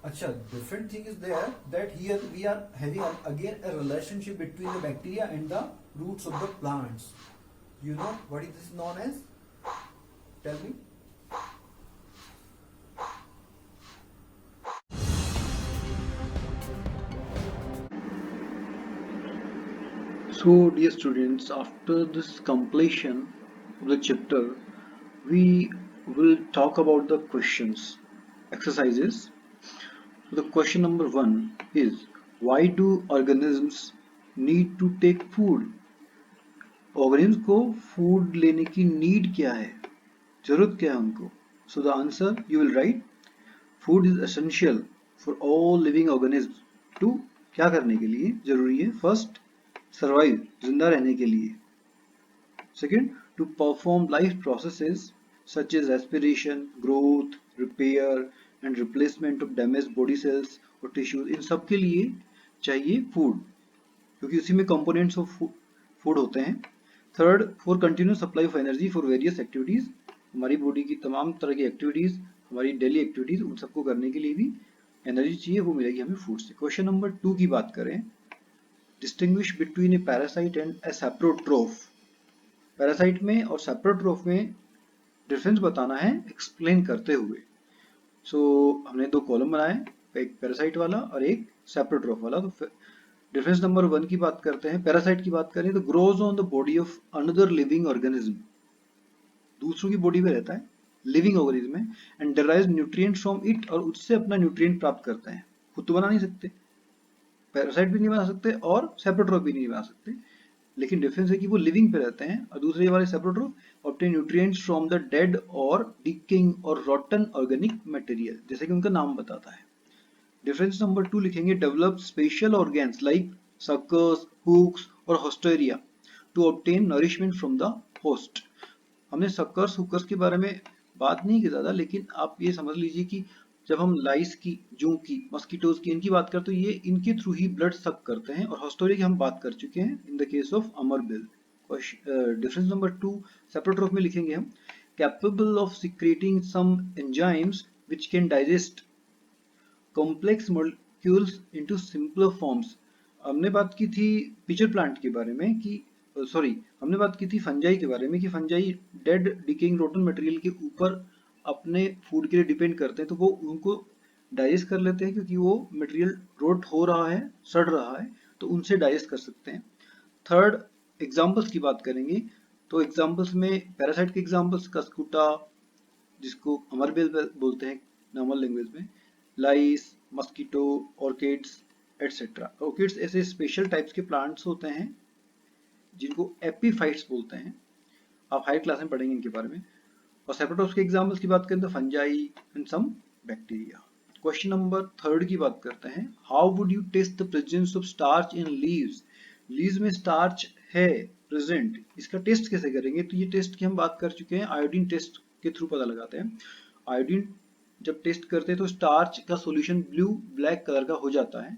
अच्छा, different thing is there that here we are having again a relationship between the bacteria and the roots of the plants. You know what is this known as? Tell me. So, dear students, after this completion of the chapter, we will talk about the questions, exercises. So, the question number 1 is, why do organisms need to take food? Organisms को food लेने की need क्या है? जरूरत क्या है उनको? So, the answer you will write, food is essential for all living organisms. To क्या करने के लिए जरूरी है? First, सर्वाइव, जिंदा रहने के लिए. Second, to perform life processes such as respiration, growth, repair and replacement of damage body cells और टिश्यूज. इन सब के लिए चाहिए फूड. क्योंकि उसी में कंपोनेंट्स ऑफ फूड होते हैं। Third, for continuous supply of energy for various activities, हमारी बॉडी की तमाम तरह की एक्टिविटीज, हमारी डेली एक्टिविटीज, उन सबको करने के लिए भी एनर्जी चाहिए, वो मिलेगी हमें फूड से। क्वेश्चन नंबर 2 की बात करें, distinguish between a parasite and a saprotroph. Parasite में और सैप्रोट्रोफ में डिफरेंस बताना है एक्सप्लेन करते हुए। सो हमने दो कॉलम बनाए, एक पैरासाइट वाला और एक सैप्रोट्रोफ वाला। तो डिफरेंस नंबर 1 की बात करते हैं। पैरासाइट की बात करें तो grows on the body of another living organism, दूसरों की बॉडी में रहता है, लिविंग ऑर्गेनिज्म है, and derives nutrients from it, और उससे अपना न्यूट्रिएंट प्राप्त करते हैं। खुद तो बना नहीं सकते, पैरासाइट भी नहीं बना सकते और सैप्रोट्रोफ भी नहीं बना सकते, लेकिन डिफरेंस है कि वो लिविंग पे रहते हैं। और दूसरे वाले saprotroph obtain nutrients from the dead और डिकेइंग और रॉटन ऑर्गेनिक मटेरियल, जैसे कि उनका नाम बताता है। डिफरेंस नंबर 2 लिखेंगे, develop special organs like suckers, hooks और haustoria to obtain nourishment from the host. हमने सक्कर्स हुकर्स के बारे में बात नहीं की ज्यादा, लेकिन आप ये समझ लीजिए कि जब हम लाइस की, जू की, मस्कीटोज की, इनकी बात करते हैं तो ये इनके थ्रू ही ब्लड सक करते हैं, और हॉस्टोरिया की हम बात कर चुके हैं इन द केस ऑफ अमरबिल। डिफरेंस नंबर 2 सेप्रोट्रोफ में लिखेंगे हम, capable of secreting some enzymes which can digest complex molecules into simpler forms. हमने बात की थी पिचर प्लांट के बारे में कि हमने बात की थी फंजाई के बारे में कि fungi dead decaying rotten material के ऊपर अपने फूड के लिए डिपेंड करते हैं, तो वो उनको डाइजेस्ट कर लेते हैं, क्योंकि वो मटेरियल रोट हो रहा है, सड़ रहा है, तो उनसे डाइजेस्ट कर सकते हैं। थर्ड, एग्जाम्पल्स की बात करेंगे, तो एग्जाम्पल्स में पैरासाइट के एग्जाम्पल्स कस्कुटा, जिसको अमरबेल बोलते हैं नॉर्मल लैंग्वेज में, लाइस, मस्कीटो, ऑर्किड्स एटसेट्रा। ऑर्किड्स ऐसे स्पेशल टाइप्स के प्लांट्स होते हैं जिनको एपीफाइट्स बोलते हैं, आप हाई क्लास में पढ़ेंगे इनके बारे में। और सेप्रोट्रोप्स के एग्जांपल्स की बात करें तो fungi and some bacteria. Question number 3 की बात करते हैं, how would you test the presence of starch in leaves. Leaves में स्टार्च है प्रेजेंट, इसका टेस्ट कैसे करेंगे, तो ये टेस्ट की हम बात कर चुके हैं, आयोडीन टेस्ट के थ्रू पता लगाते हैं। आयोडीन जब टेस्ट करते हैं तो स्टार्च का सॉल्यूशन ब्लू ब्लैक कलर का हो जाता है।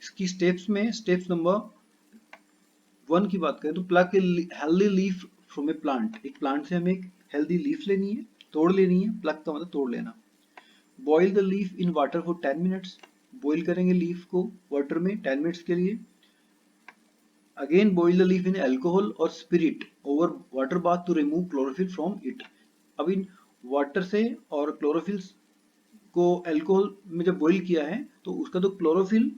इसकी स्टेप्स में, स्टेप्स नंबर 1 की बात करें तो pluck a healthy leaf from a plant, एक प्लांट से हमें एक हेल्दी लीफ लेनी है, तोड़ लेनी है, प्लक का मतलब तोड़ लेना। Boil the leaf in water for 10 minutes, boil करेंगे लीफ को वाटर में 10 मिनट्स के लिए। Again boil the leaf in alcohol और spirit over water bath to remove chlorophyll from it. अब इन वाटर से और क्लोरोफिल को अल्कोहल में जब बॉईल किया है तो उसका तो क्लोरोफिल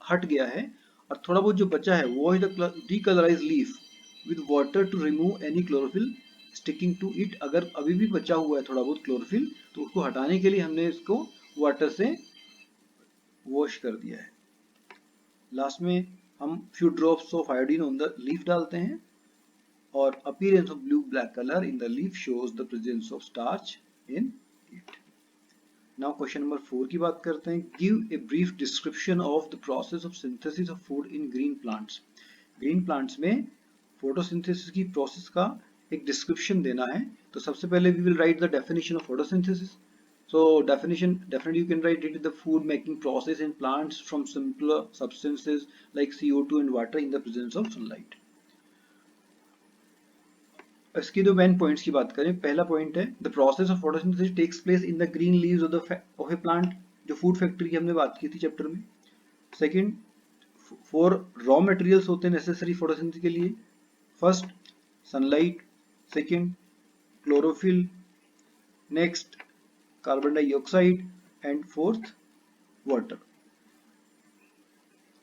हट गया है, और थोड़ा बहुत जो बचा है wash the decolourise leaf with water to remove any chlorophyll sticking to it. अगर अभी भी बचा हुआ है थोड़ा बहुत क्लोरोफिल, तो उसको हटाने के लिए हमने इसको वाटर से वॉश कर दिया है। लास्ट में हम few drops of iodine on the leaf डालते हैं, और appearance of blue black colour in the leaf shows the presence of starch in it. Now question number 4 की बात करते हैं, give a brief description of the process of synthesis of food in green plants. Green plants में photosynthesis की process का एक description देना है। तो सबसे पहले we will write the definition of photosynthesis. So definition, definitely you can write it, the food making process in plants from simpler substances like CO2 and water in the presence of sunlight. इसकी दो main points की बात करें, पहला point है the process of photosynthesis takes place in the green leaves of a plant, जो food factory की हमने बात की थी चैप्टर में। सेकंड, 4 रॉ मटेरियल्स होते हैं नेसेसरी फोटोसिंथेसिस के लिए। First sunlight, second chlorophyll, next carbon dioxide, and fourth water.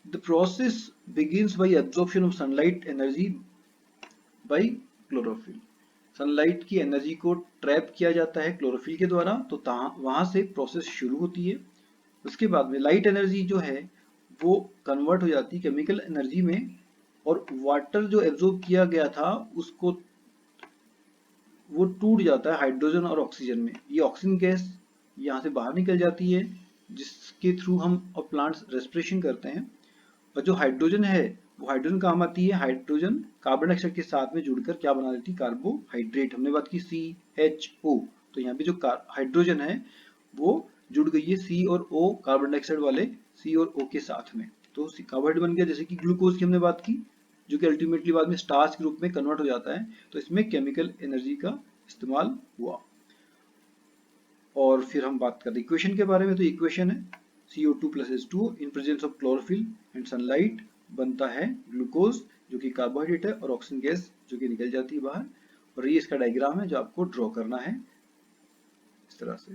The process begins by absorption of sunlight energy by chlorophyll. Sunlight की एनर्जी को ट्रैप किया जाता है क्लोरोफिल के द्वारा, तो वहां से प्रोसेस शुरू होती है। उसके बाद में लाइट एनर्जी जो है वो कन्वर्ट हो जाती है केमिकल एनर्जी में, और वाटर जो एब्जॉर्ब किया गया था उसको वो टूट जाता है हाइड्रोजन और ऑक्सीजन में। ये ऑक्सीजन गैस यहाँ से बाहर निकल जाती है, जिसके थ्रू हम और प्लांट्स रेस्पिरेशन करते हैं। और जो हाइड्रोजन है वो हाइड्रोजन काम आती है, हाइड्रोजन कार्बन डाइऑक्साइड के साथ में जुड़कर क्या बना देती है, कार्बोहाइड्रेट। हमने बात की CHO, तो यहाँ पे जो हाइड्रोजन है वो जुड़ गई है C और O, कार्बन डाइऑक्साइड वाले C और O के साथ में, तो कार्बोहाइड्रेट बन गया, जैसे कि ग्लूकोज की हमने बात की, जो कि अल्टीमेटली बाद में स्टार्च के रूप में कन्वर्ट हो जाता है, तो इसमें केमिकल एनर्जी का इस्तेमाल हुआ। और फिर हम बात करते हैं इक्वेशन के बारे में। तो इक्वेशन है CO2 + H2O in presence of chlorophyll and sunlight बनता है ग्लूकोज, जो कि कार्बोहाइड्रेट है, और ऑक्सीजन गैस जो कि निकल जाती है बाहर। और ये इसका डायग्राम है जो आपको ड्रॉ करना है इस तरह से।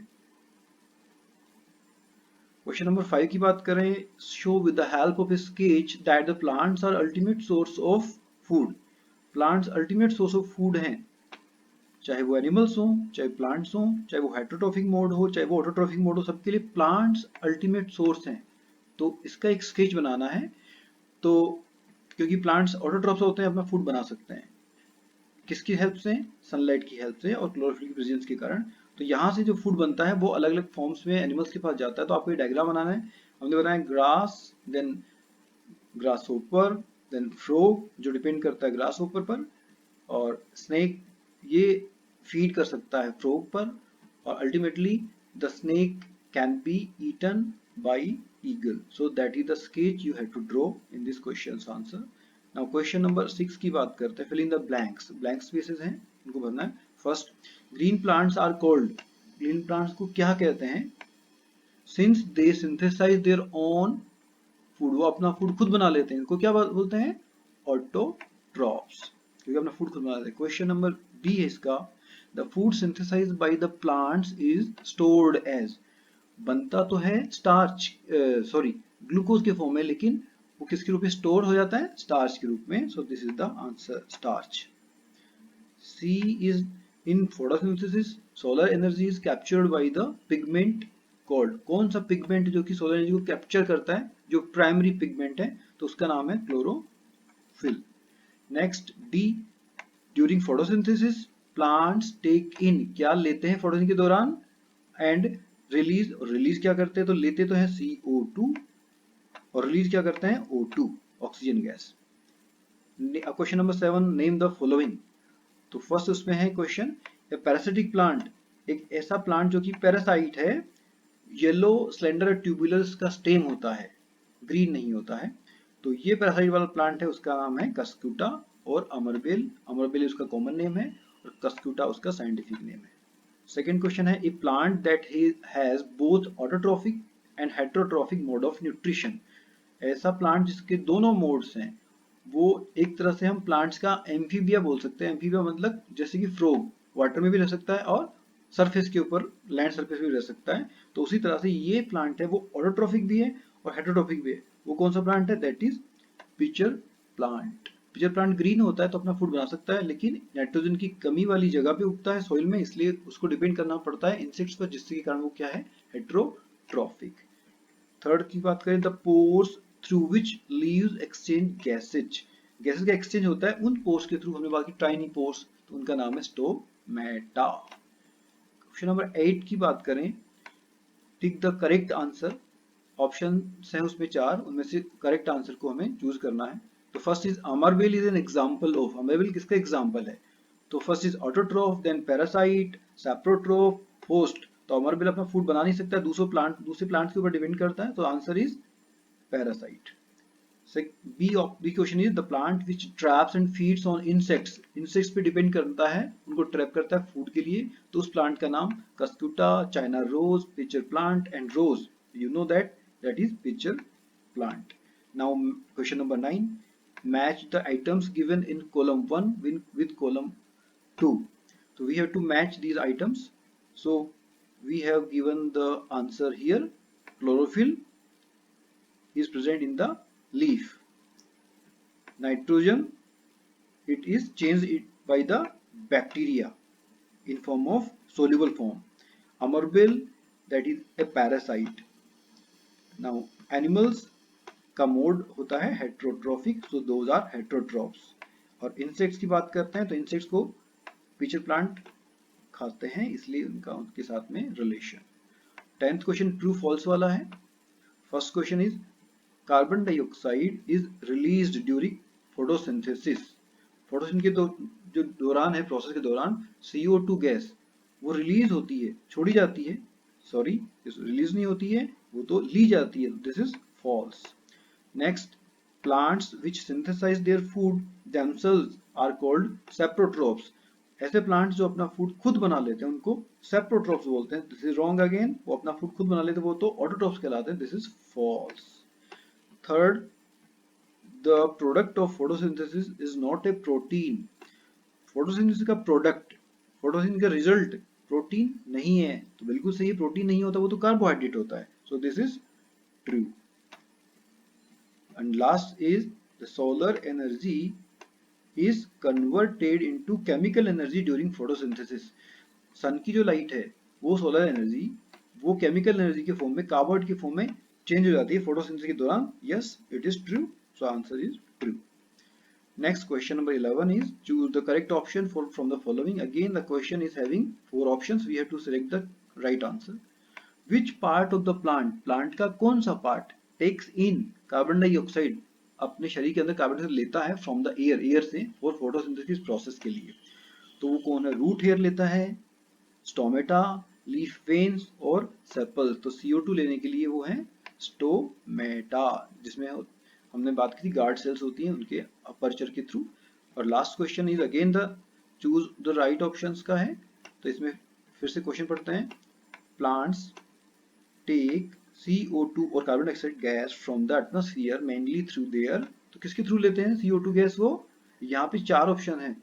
क्वेश्चन नंबर 5 की बात करें, show with the help of a sketch that the plants are ultimate source of food. Plants ultimate source of food हैं, चाहे वो एनिमल्स हो, चाहे प्लांट्स हो, चाहे वो हेटेरोट्रॉफिक मोड हो, चाहे वो ऑटोट्रॉफिक मोड हो, सबके लिए प्लांट्स अल्टीमेट सोर्स हैं। तो इसका एक स्केच बनाना है। तो क्योंकि प्लांट्स ऑटोट्रॉफ्स होते हैं, अपना फूड बना सकते हैं, किसकी हेल्प से? सनलाइट की हेल्प से और क्लोरोफिल की प्रेजेंस के कारण। तो यहाँ से जो फूड बनता है वो अलग अलग फॉर्म्स में एनिमल्स के पास जाता है। तो आपको ये डायग्राम बनाना है। हमने बनाया grass, then grasshopper, then frog जो डिपेंड करता है ग्रास होपर पर, और स्नेक ये फीड कर सकता है फ्रॉग पर, और ultimately the snake can be eaten by eagle. So that is the sketch you have to draw in this questions answer. Now question number 6 की बात करते हैं। Fill in the blanks, blank spaces हैं, इनको भरना है। First, green plants are called, green plants को क्या कहते हैं? Since they synthesise their own food, वो अपना फूड खुद बना लेते हैं, इनको क्या बोलते हैं? ऑटोट्रॉफ्स, क्योंकि अपना फूड खुद बना लेते हैं। क्वेश्चन नंबर बी है इसका, the food synthesised by the plants is stored as, बनता तो है स्टार्च, सॉरी ग्लूकोज के फॉर्म में, लेकिन वो किसके रूप में स्टोर हो जाता है? स्टार्च के रूप में। So this is the answer, starch. C is in photosynthesis solar energy is captured by the pigment called, कौन सा पिगमेंट जो कि सोलर एनर्जी को कैप्चर करता है, जो प्राइमरी पिगमेंट है, तो उसका नाम है chlorophyll. Next D, during photosynthesis plants take in, क्या लेते हैं फोटोसिंथेसिस के दौरान? एंड रिलीज, और रिलीज क्या करते हैं? तो लेते तो है CO2 और रिलीज क्या करते हैं? O2, oxygen gas. Question number 7, name the following. तो फर्स्ट उसमें है क्वेश्चन, ए पैरासिटिक प्लांट, एक ऐसा प्लांट जो कि पैरासाइट है, येलो स्लेंडर ट्यूबुलर का स्टेम होता है, ग्रीन नहीं होता है। तो ये पैरासाइट वाला प्लांट है, उसका नाम है कस्क्यूटा और अमरबेल, अमरबेल उसका कॉमन नेम है और कस्क्यूटा उसका साइंटिफिक नेम है। सेकेंड क्वेश्चन है, a plant that has both autotrophic and heterotrophic mode of nutrition, ऐसा प्लांट जिसके दोनों मोड्स हैं, वो एक तरह से हम प्लांट्स का एम्फीबिया बोल सकते हैं। एम्फीबिया मतलब जैसे कि फ्रॉग वाटर में भी रह सकता है और सरफेस के ऊपर, लैंड सरफेस भी रह सकता है। तो उसी तरह से ये प्लांट है, वो ऑटोट्रॉफिक भी है और हेटेरोट्रॉफिक भी है। वो कौन सा प्लांट है? That is pitcher plant. Pitcher plant green होता है तो अपना फूड बना सकता है, लेकिन नाइट्रोजन की कमी वाली जगह पे उगता है सॉइल में, इसलिए उसको डिपेंड करना पड़ता है इंसेक्ट्स पर, जिसके कारण वो क्या है? हेटेरोट्रॉफिक। थर्ड की बात करें, the pores through which leaves exchange gases, gases का एक्सचेंज होता है उन पोर्स के थ्रू, हमने बात की टाइनी पोर्स, तो उनका नाम है स्टोमेटा। क्वेश्चन नंबर 8 की बात करें, tick the correct answer. Option हैं उसमें 4, उनमें से करेक्ट आंसर को हमें चूज करना है। तो फर्स्ट इज अमरबेल इज एन एग्जांपल ऑफ, अमरबेल किसका एग्जांपल है? तो first is autotroph, then parasite, saprotroph, host. तो अमरबेल अपना फूड बना नहीं सकता, दूसरे प्लांट के ऊपर डिपेंड करता है, तो answer is parasite. B question is the plant which traps and feeds on insects, insects पे डिपेंड करता है, उनको ट्रैप करता है फूड के लिए, तो उस प्लांट का नाम Cuscuta, China rose, pitcher plant and rose, you know that is pitcher plant. Now question number 9, match the items given in column 1 with column 2. So we have to match these items. So we have given the answer here, chlorophyll is present in the leaf. Nitrogen, it is changed by the bacteria in form of soluble form. Amarbel, that is a parasite. Now animals का mode होता है heterotrophic, so those are heterotrophs. और insects की बात करते हैं तो insects को पिचर प्लांट खाते हैं, इसलिए उनका उनके साथ में relation. 10th question true false वाला है। First question is, carbon dioxide is released during photosynthesis, photosynthesis के जो दौरान है, प्रोसेस के दौरान CO2 गैस वो रिलीज होती है, छोड़ी जाती है, सॉरी रिलीज नहीं होती है, वो तो ली जाती है, this is false. Next, plants which synthesize their food themselves are called saprotrophs. ऐसे प्लांट्स जो अपना फूड खुद बना लेते हैं उनको सेप्रोट्रोप्स बोलते हैं. This is wrong again. वो अपना फूड खुद बना लेते हैं वो तो ऑटोट्रोप्स कहलाते हैं. This is false. Third, the product of photosynthesis is not a protein. Photosynthesis का प्रोडक्ट, फोटोसिंथेसिस का रिजल्ट प्रोटीन नहीं है. तो बिल्कुल सही, प्रोटीन नहीं होता, वो तो कार्बोहाइड्रेट होता है. सो this is true. And last is the solar energy is converted into chemical energy during photosynthesis. सन की जो लाइट है वो सोलर एनर्जी वो केमिकल एनर्जी के फॉर्म में, कार्बोहाइड्रेट के फॉर्म में चेंज हो जाती है फोटोसिंथेसिस के दौरान. Yes, it is true. So answer is true. Next, question number 11 is choose the correct option from the following. Again, the question is having 4 options. We have to select the right answer. Which part of the plant का कौन सा part takes in carbon dioxide, अपने शरीर के अंदर carbon dioxide लेता है from the air से और फोटोसिंथेसिस प्रोसेस के लिए. तो वो कौन है? रूट हेयर लेता है, स्टोमेटा, लीफ वेन्स और सेपल्स. तो CO2 लेने के लिए वो है स्टोमेटा, जिसमें हमने बात की थी गार्ड सेल्स होती हैं उनके अपर्चर के थ्रू. और last question is again the choose the right options का है. तो इसमें फिर से क्वेश्चन पढ़ते हैं. प्लांट्स टेक CO2 और carbon dioxide gas from the atmosphere mainly through their. तो किसके थ्रू लेते हैं CO2 गैस? वो यहाँ पे 4 ऑप्शन है.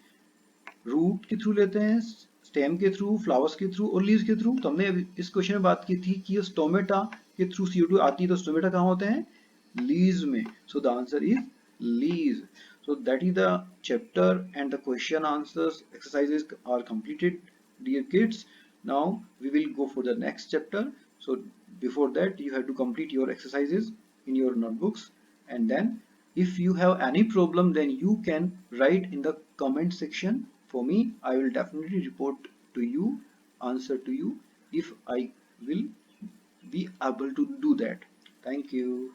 रूट के थ्रू लेते हैं, स्टेम के थ्रू, फ्लावर्स के थ्रू और लीव्स के थ्रू. तो हमने इस क्वेश्चन में बात की थी कि स्टोमेटा के थ्रू CO2 आती है. तो स्टोमेटा कहाँ होते हैं? लीव्स में. So the answer is leaves. So that is the chapter and the question answers exercises are completed, dear kids. Now we will go for the next chapter. So before that you have to complete your exercises in your notebooks, and then if you have any problem then you can write in the comment section for me. I will definitely report to you, answer to you if I will be able to do that. Thank you.